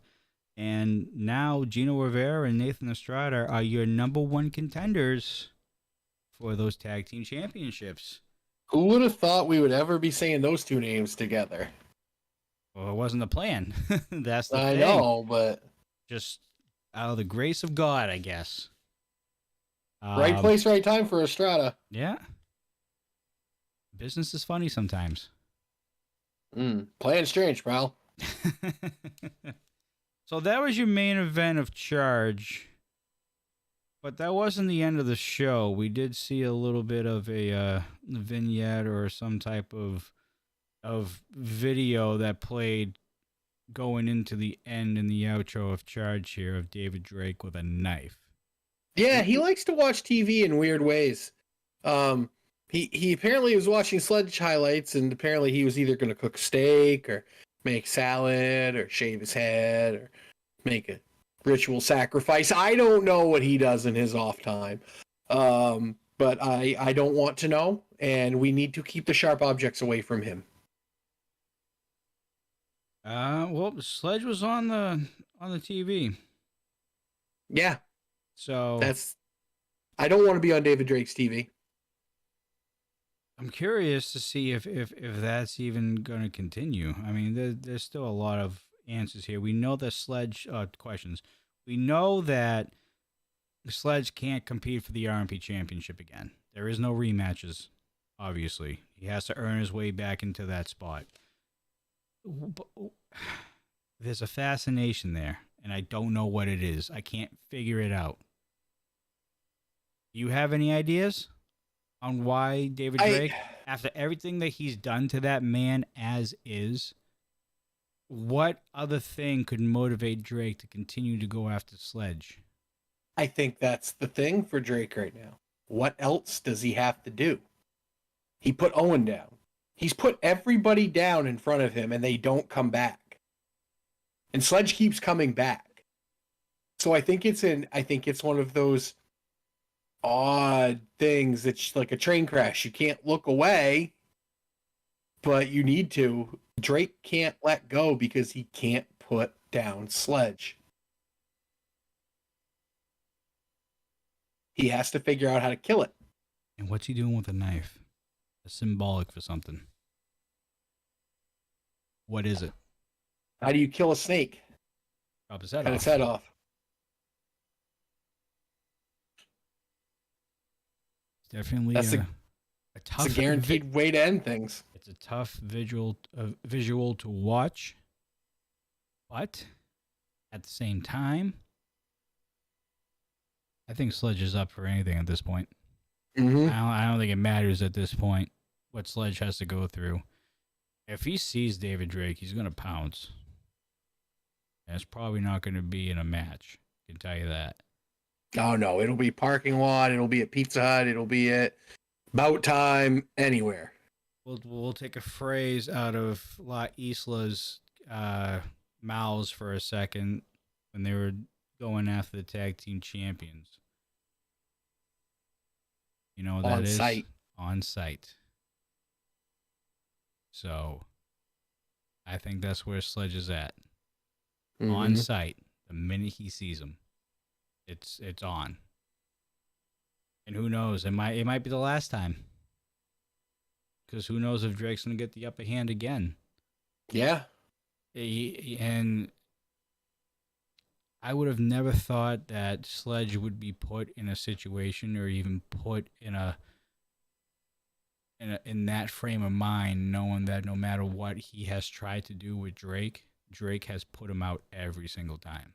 And now Gino Rivera and Nathan Estrada are your number one contenders for those tag team championships. Who would have thought we would ever be saying those two names together? Well, it wasn't the plan. That's the thing. I know, but just out of the grace of God, I guess. Right place, right time for Estrada. Yeah. Business is funny sometimes. Playing strange, pal. So that was your main event of Charge. But that wasn't the end of the show. We did see a little bit of a vignette or some type of video that played going into the end and the outro of Charge here of David Drake with a knife. Yeah, he likes to watch TV in weird ways. He apparently was watching Sledge highlights, and apparently he was either going to cook steak or make salad or shave his head or make a ritual sacrifice. I don't know what he does in his off time, but I don't want to know, and we need to keep the sharp objects away from him. Well, Sledge was on the TV. Yeah, So I don't want to be on David Drake's TV. I'm curious to see if that's even going to continue. I mean, there's still a lot of answers here. We know that Sledge questions. We know that Sledge can't compete for the RMP championship again. There is no rematches, obviously. He has to earn his way back into that spot. There's a fascination there, and I don't know what it is. I can't figure it out. Do you have any ideas on why David Drake, after everything that he's done to that man as is, what other thing could motivate Drake to continue to go after Sledge? I think that's the thing for Drake right now. What else does he have to do? He put Owen down. He's put everybody down in front of him, and they don't come back. And Sledge keeps coming back. So I think it's one of those odd things that's like a train crash. You can't look away, but you need to. Drake can't let go because he can't put down Sledge. He has to figure out how to kill it. And what's he doing with a knife? It's symbolic for something. What is it? How do you kill a snake? Chop his head Cut off. its head off. It's definitely That's a tough. It's a guaranteed way to end things. It's a tough visual to watch, but at the same time, I think Sledge is up for anything at this point. Mm-hmm. I don't think it matters at this point what Sledge has to go through. If he sees David Drake, he's going to pounce. And it's probably not going to be in a match. I can tell you that. Oh, no. It'll be parking lot. It'll be at Pizza Hut. It'll be at Bout Time. Anywhere. We'll take a phrase out of La Isla's mouths for a second when they were going after the tag team champions. You know what that is? On site. So, I think that's where Sledge is at. Mm-hmm. On site. The minute he sees him, it's on. And who knows? It might be the last time. Because who knows if Drake's going to get the upper hand again. Yeah. And I would have never thought that Sledge would be put in a situation or even put in that frame of mind, knowing that no matter what he has tried to do with Drake, Drake has put him out every single time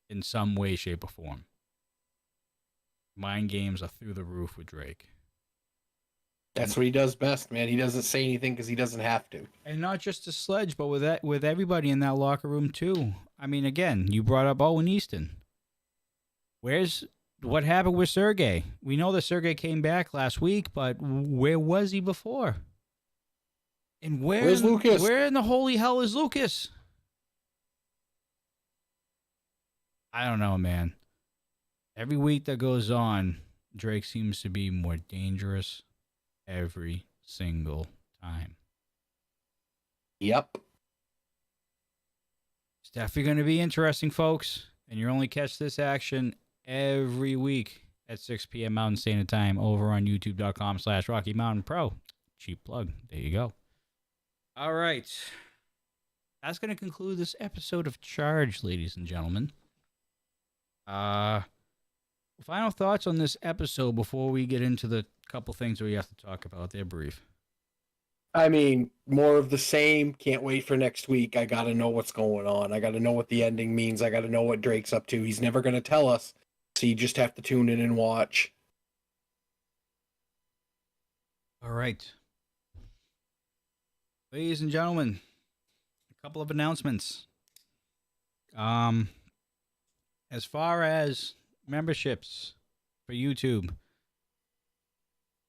in some way, shape, or form. Mind games are through the roof with Drake. That's what he does best, man. He doesn't say anything because he doesn't have to. And not just to Sledge, but with everybody in that locker room too. I mean, again, you brought up Owen Easton. What happened with Sergey? We know that Sergey came back last week, but where was he before? And where's Lucas? Where in the holy hell is Lucas? I don't know, man. Every week that goes on, Drake seems to be more dangerous every single time. Yep. It's definitely going to be interesting, folks. And you only catch this action every week at 6 p.m. Mountain Standard Time over on youtube.com/Rocky Mountain Pro. Cheap plug. There you go. All right. That's going to conclude this episode of Charge, ladies and gentlemen. Final thoughts on this episode before we get into the couple things that we have to talk about. They're brief. I mean, more of the same. Can't wait for next week. I got to know what's going on. I got to know what the ending means. I got to know what Drake's up to. He's never going to tell us, so you just have to tune in and watch. All right. Ladies and gentlemen, a couple of announcements. As far as memberships for YouTube,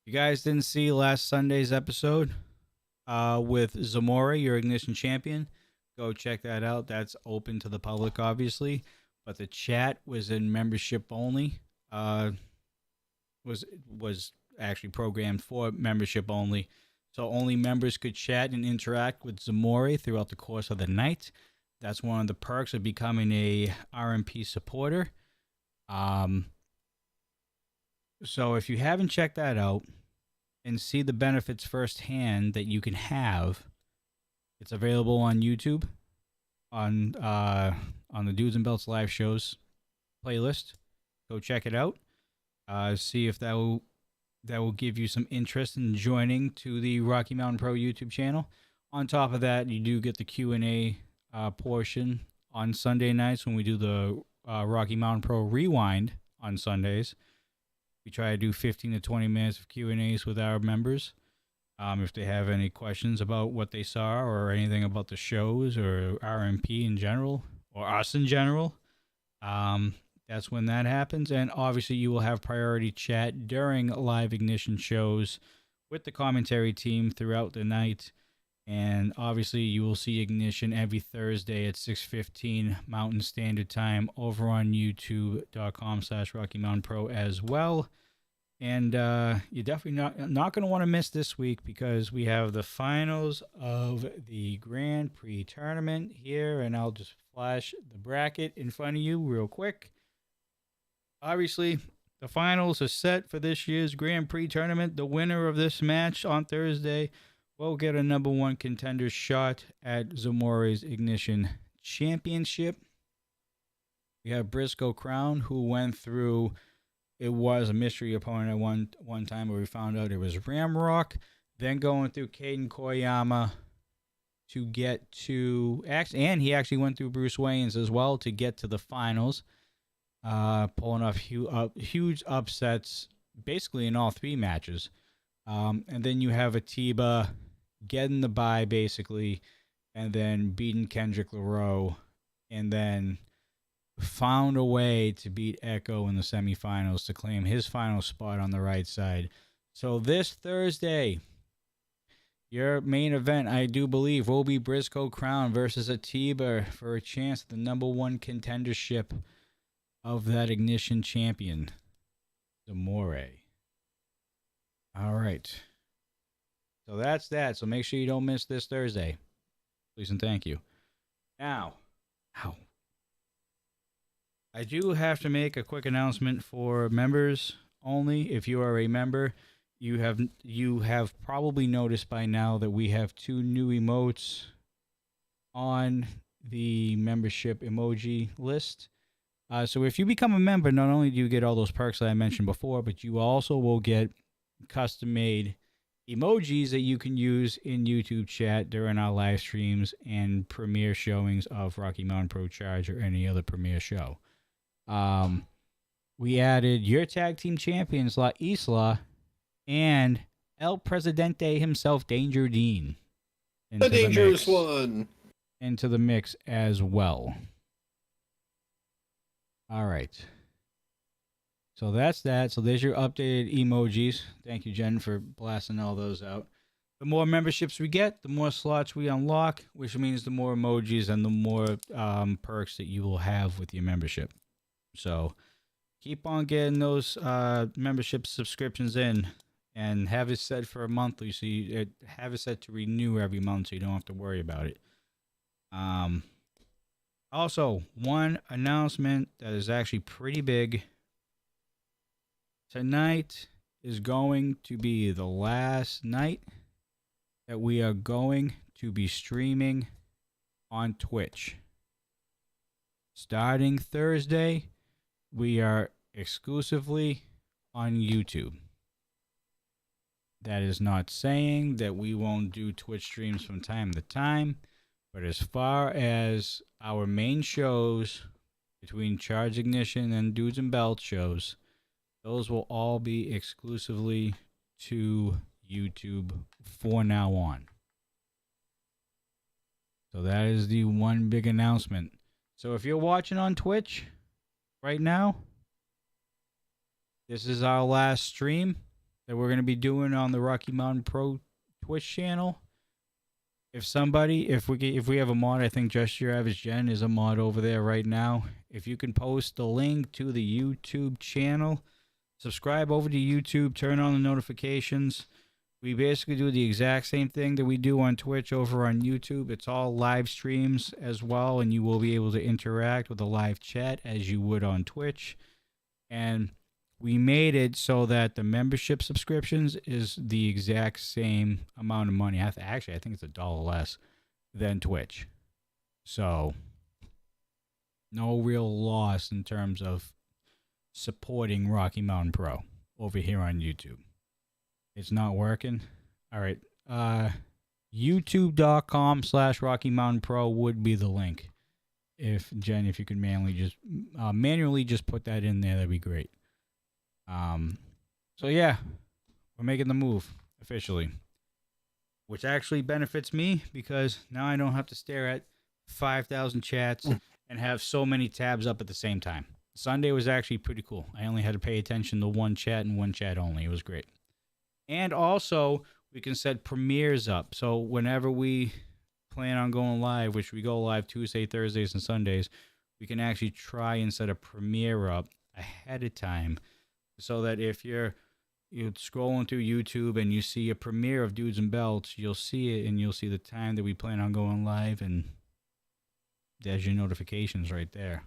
you guys didn't see last Sunday's episode with Zamora, your Ignition champion. Go check that out. That's open to the public, obviously, but the chat was in membership only. Was actually programmed for membership only, so only members could chat and interact with Zamora throughout the course of the night. That's one of the perks of becoming a RMP supporter. So if you haven't checked that out and see the benefits firsthand that you can have, it's available on YouTube on the Dudes and Belts live shows playlist. Go check it out. See if that will give you some interest in joining to the Rocky Mountain Pro YouTube channel. On top of that, you do get the Q&A portion on Sunday nights when we do the Rocky Mountain Pro Rewind on Sundays. We try to do 15 to 20 minutes of Q&As with our members. If they have any questions about what they saw or anything about the shows or RMP in general or us in general, that's when that happens. And obviously you will have priority chat during live Ignition shows with the commentary team throughout the night. And obviously you will see Ignition every Thursday at 6:15 Mountain Standard Time over on youtube.com/Rocky Mountain Pro as well. And you're definitely not going to want to miss this week because we have the finals of the Grand Prix tournament here. And I'll just flash the bracket in front of you real quick. Obviously, the finals are set for this year's Grand Prix tournament. The winner of this match on Thursday will get a number one contender shot at Zamora's Ignition Championship. We have Briscoe Crown, who went through, it was a mystery opponent at one time where we found out it was Ramrock, then going through Caden Koyama to get to, and he actually went through Bruce Waynes as well to get to the finals. Pulling off huge upsets basically in all three matches. And then you have Atiba getting the bye basically, and then beating Kendrick LaRoe, and then found a way to beat Echo in the semifinals to claim his final spot on the right side. So this Thursday, your main event, I do believe, will be Briscoe Crown versus Atiba for a chance at the number one contendership of that Ignition champion, Zamora. All right. So that's that. So make sure you don't miss this Thursday. Please and thank you. Now, I do have to make a quick announcement for members only. If you are a member, you have probably noticed by now that we have 2 new emotes on the membership emoji list. So if you become a member, not only do you get all those perks that I mentioned before, but you also will get custom-made emojis that you can use in YouTube chat during our live streams and premiere showings of Rocky Mountain Pro Charge or any other premiere show. We added your tag team champions, La Isla, and El Presidente himself, Danger Dean. The dangerous one. Into the mix as well. All right. So that's that. So there's your updated emojis. Thank you, Jen, for blasting all those out. The more memberships we get, the more slots we unlock, which means the more emojis and the more perks that you will have with your membership. So keep on getting those membership subscriptions in and have it set for a monthly, so you have it set to renew every month so you don't have to worry about it. Also, one announcement that is actually pretty big. Tonight is going to be the last night that we are going to be streaming on Twitch. Starting Thursday, we are exclusively on YouTube. That is not saying that we won't do Twitch streams from time to time, but as far as our main shows between Charge Ignition and Dudes and Belts shows, those will all be exclusively to YouTube for now on. So that is the one big announcement. So if you're watching on Twitch right now, this is our last stream that we're going to be doing on the Rocky Mountain Pro Twitch channel. If we have a mod, I think Just Your Average Jen is a mod over there right now. If you can post the link to the YouTube channel, subscribe over to YouTube, turn on the notifications. We basically do the exact same thing that we do on Twitch over on YouTube. It's all live streams as well, and you will be able to interact with the live chat as you would on Twitch. And we made it so that the membership subscriptions is the exact same amount of money. I think it's $1 less than Twitch. So, no real loss in terms of supporting Rocky Mountain Pro over here on YouTube. It's not working. All right. YouTube.com/Rocky Mountain Pro would be the link. If you could manually just put that in there, that'd be great. So yeah, we're making the move officially, which actually benefits me because now I don't have to stare at 5,000 chats and have so many tabs up at the same time. Sunday was actually pretty cool. I only had to pay attention to one chat and one chat only. It was great. And also, we can set premieres up. So whenever we plan on going live, which we go live Tuesday, Thursdays, and Sundays, we can actually try and set a premiere up ahead of time. So that if you're scrolling through YouTube and you see a premiere of Dudes and Belts, you'll see it and you'll see the time that we plan on going live, and there's your notifications right there.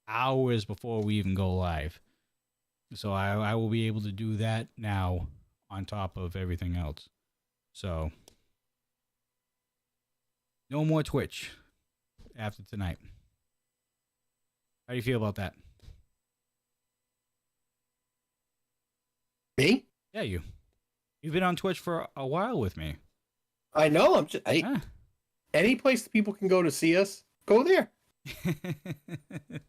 Hours before we even go live. So I will be able to do that now on top of everything else. So no more Twitch after tonight. How do you feel about that? Me? Yeah, you. You've been on Twitch for a while with me. I know. Any place that people can go to see us, go there. It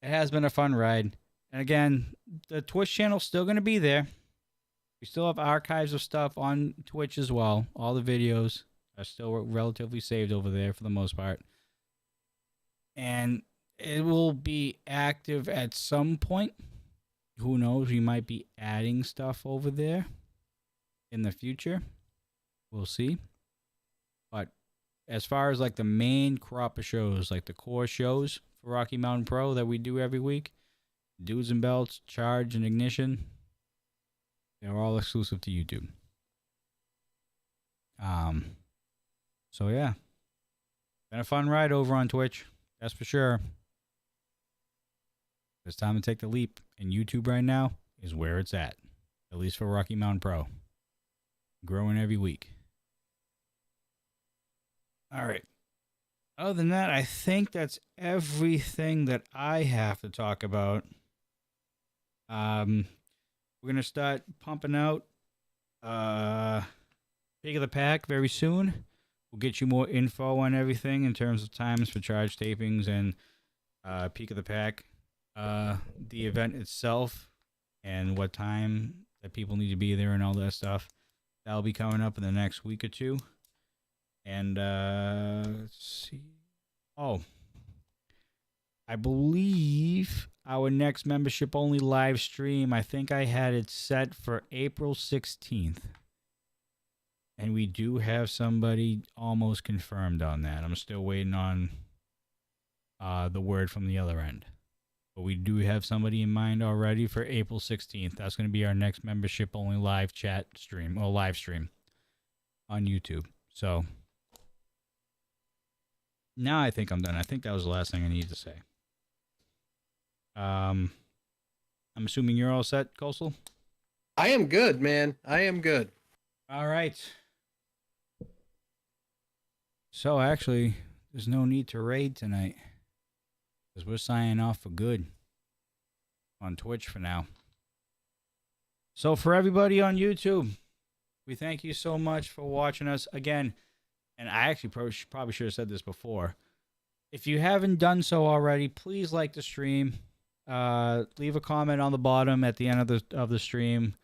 has been a fun ride. And again, the Twitch channel's still going to be there. We still have archives of stuff on Twitch as well. All the videos are still relatively saved over there for the most part. And it will be active at some point. Who knows? We might be adding stuff over there in the future. We'll see. But as far as like the main crop of shows, like the core shows for Rocky Mountain Pro that we do every week, Dudes and Belts, Charge, and Ignition, they're all exclusive to YouTube. So yeah, been a fun ride over on Twitch, that's for sure. It's time to take the leap, and YouTube right now is where it's at least for Rocky Mountain Pro. Growing every week. All right. Other than that, I think that's everything that I have to talk about. We're going to start pumping out Pick of the Pack very soon. We'll get you more info on everything in terms of times for charge tapings and Peak of the Pack. The event itself and what time that people need to be there and all that stuff. That'll be coming up in the next week or two. And let's see. Oh, I believe our next membership only live stream, I think I had it set for April 16th. And we do have somebody almost confirmed on that. I'm still waiting on the word from the other end. But we do have somebody in mind already for April 16th. That's going to be our next membership only live chat stream, or live stream on YouTube. So now I think I'm done. I think that was the last thing I needed to say. I'm assuming you're all set, Coastal? I am good, man. I am good. All right. So actually, there's no need to raid tonight, because we're signing off for good on Twitch for now. So for everybody on YouTube, we thank you so much for watching us again. And I actually probably should have said this before. If you haven't done so already, please like the stream. Leave a comment on the bottom at the end of the stream.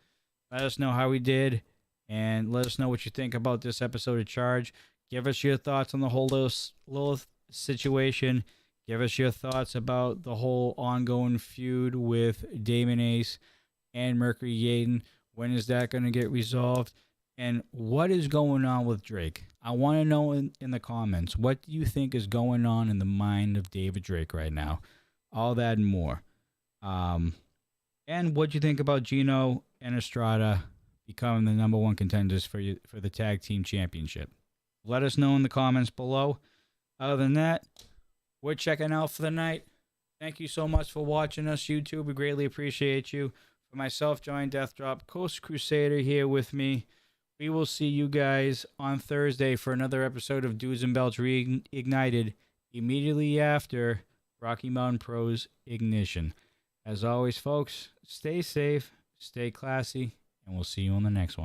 Let us know how we did, and let us know what you think about this episode of Charge. Give us your thoughts on the whole little situation. Give us your thoughts about the whole ongoing feud with Damon Ace and Mercury Yeadon. When is that going to get resolved? And what is going on with Drake? I want to know in the comments, what do you think is going on in the mind of David Drake right now? All that and more. And what do you think about Gino and Estrada becoming the number one contenders for the tag team championship? Let us know in the comments below. Other than that, we're checking out for the night. Thank you so much for watching us, YouTube. We greatly appreciate you. For myself, Join Deathdrop, Coast Crusader here with me. We will see you guys on Thursday for another episode of Dudes and Belts Reignited immediately after Rocky Mountain Pro's Ignition. As always, folks, stay safe, stay classy, and we'll see you on the next one.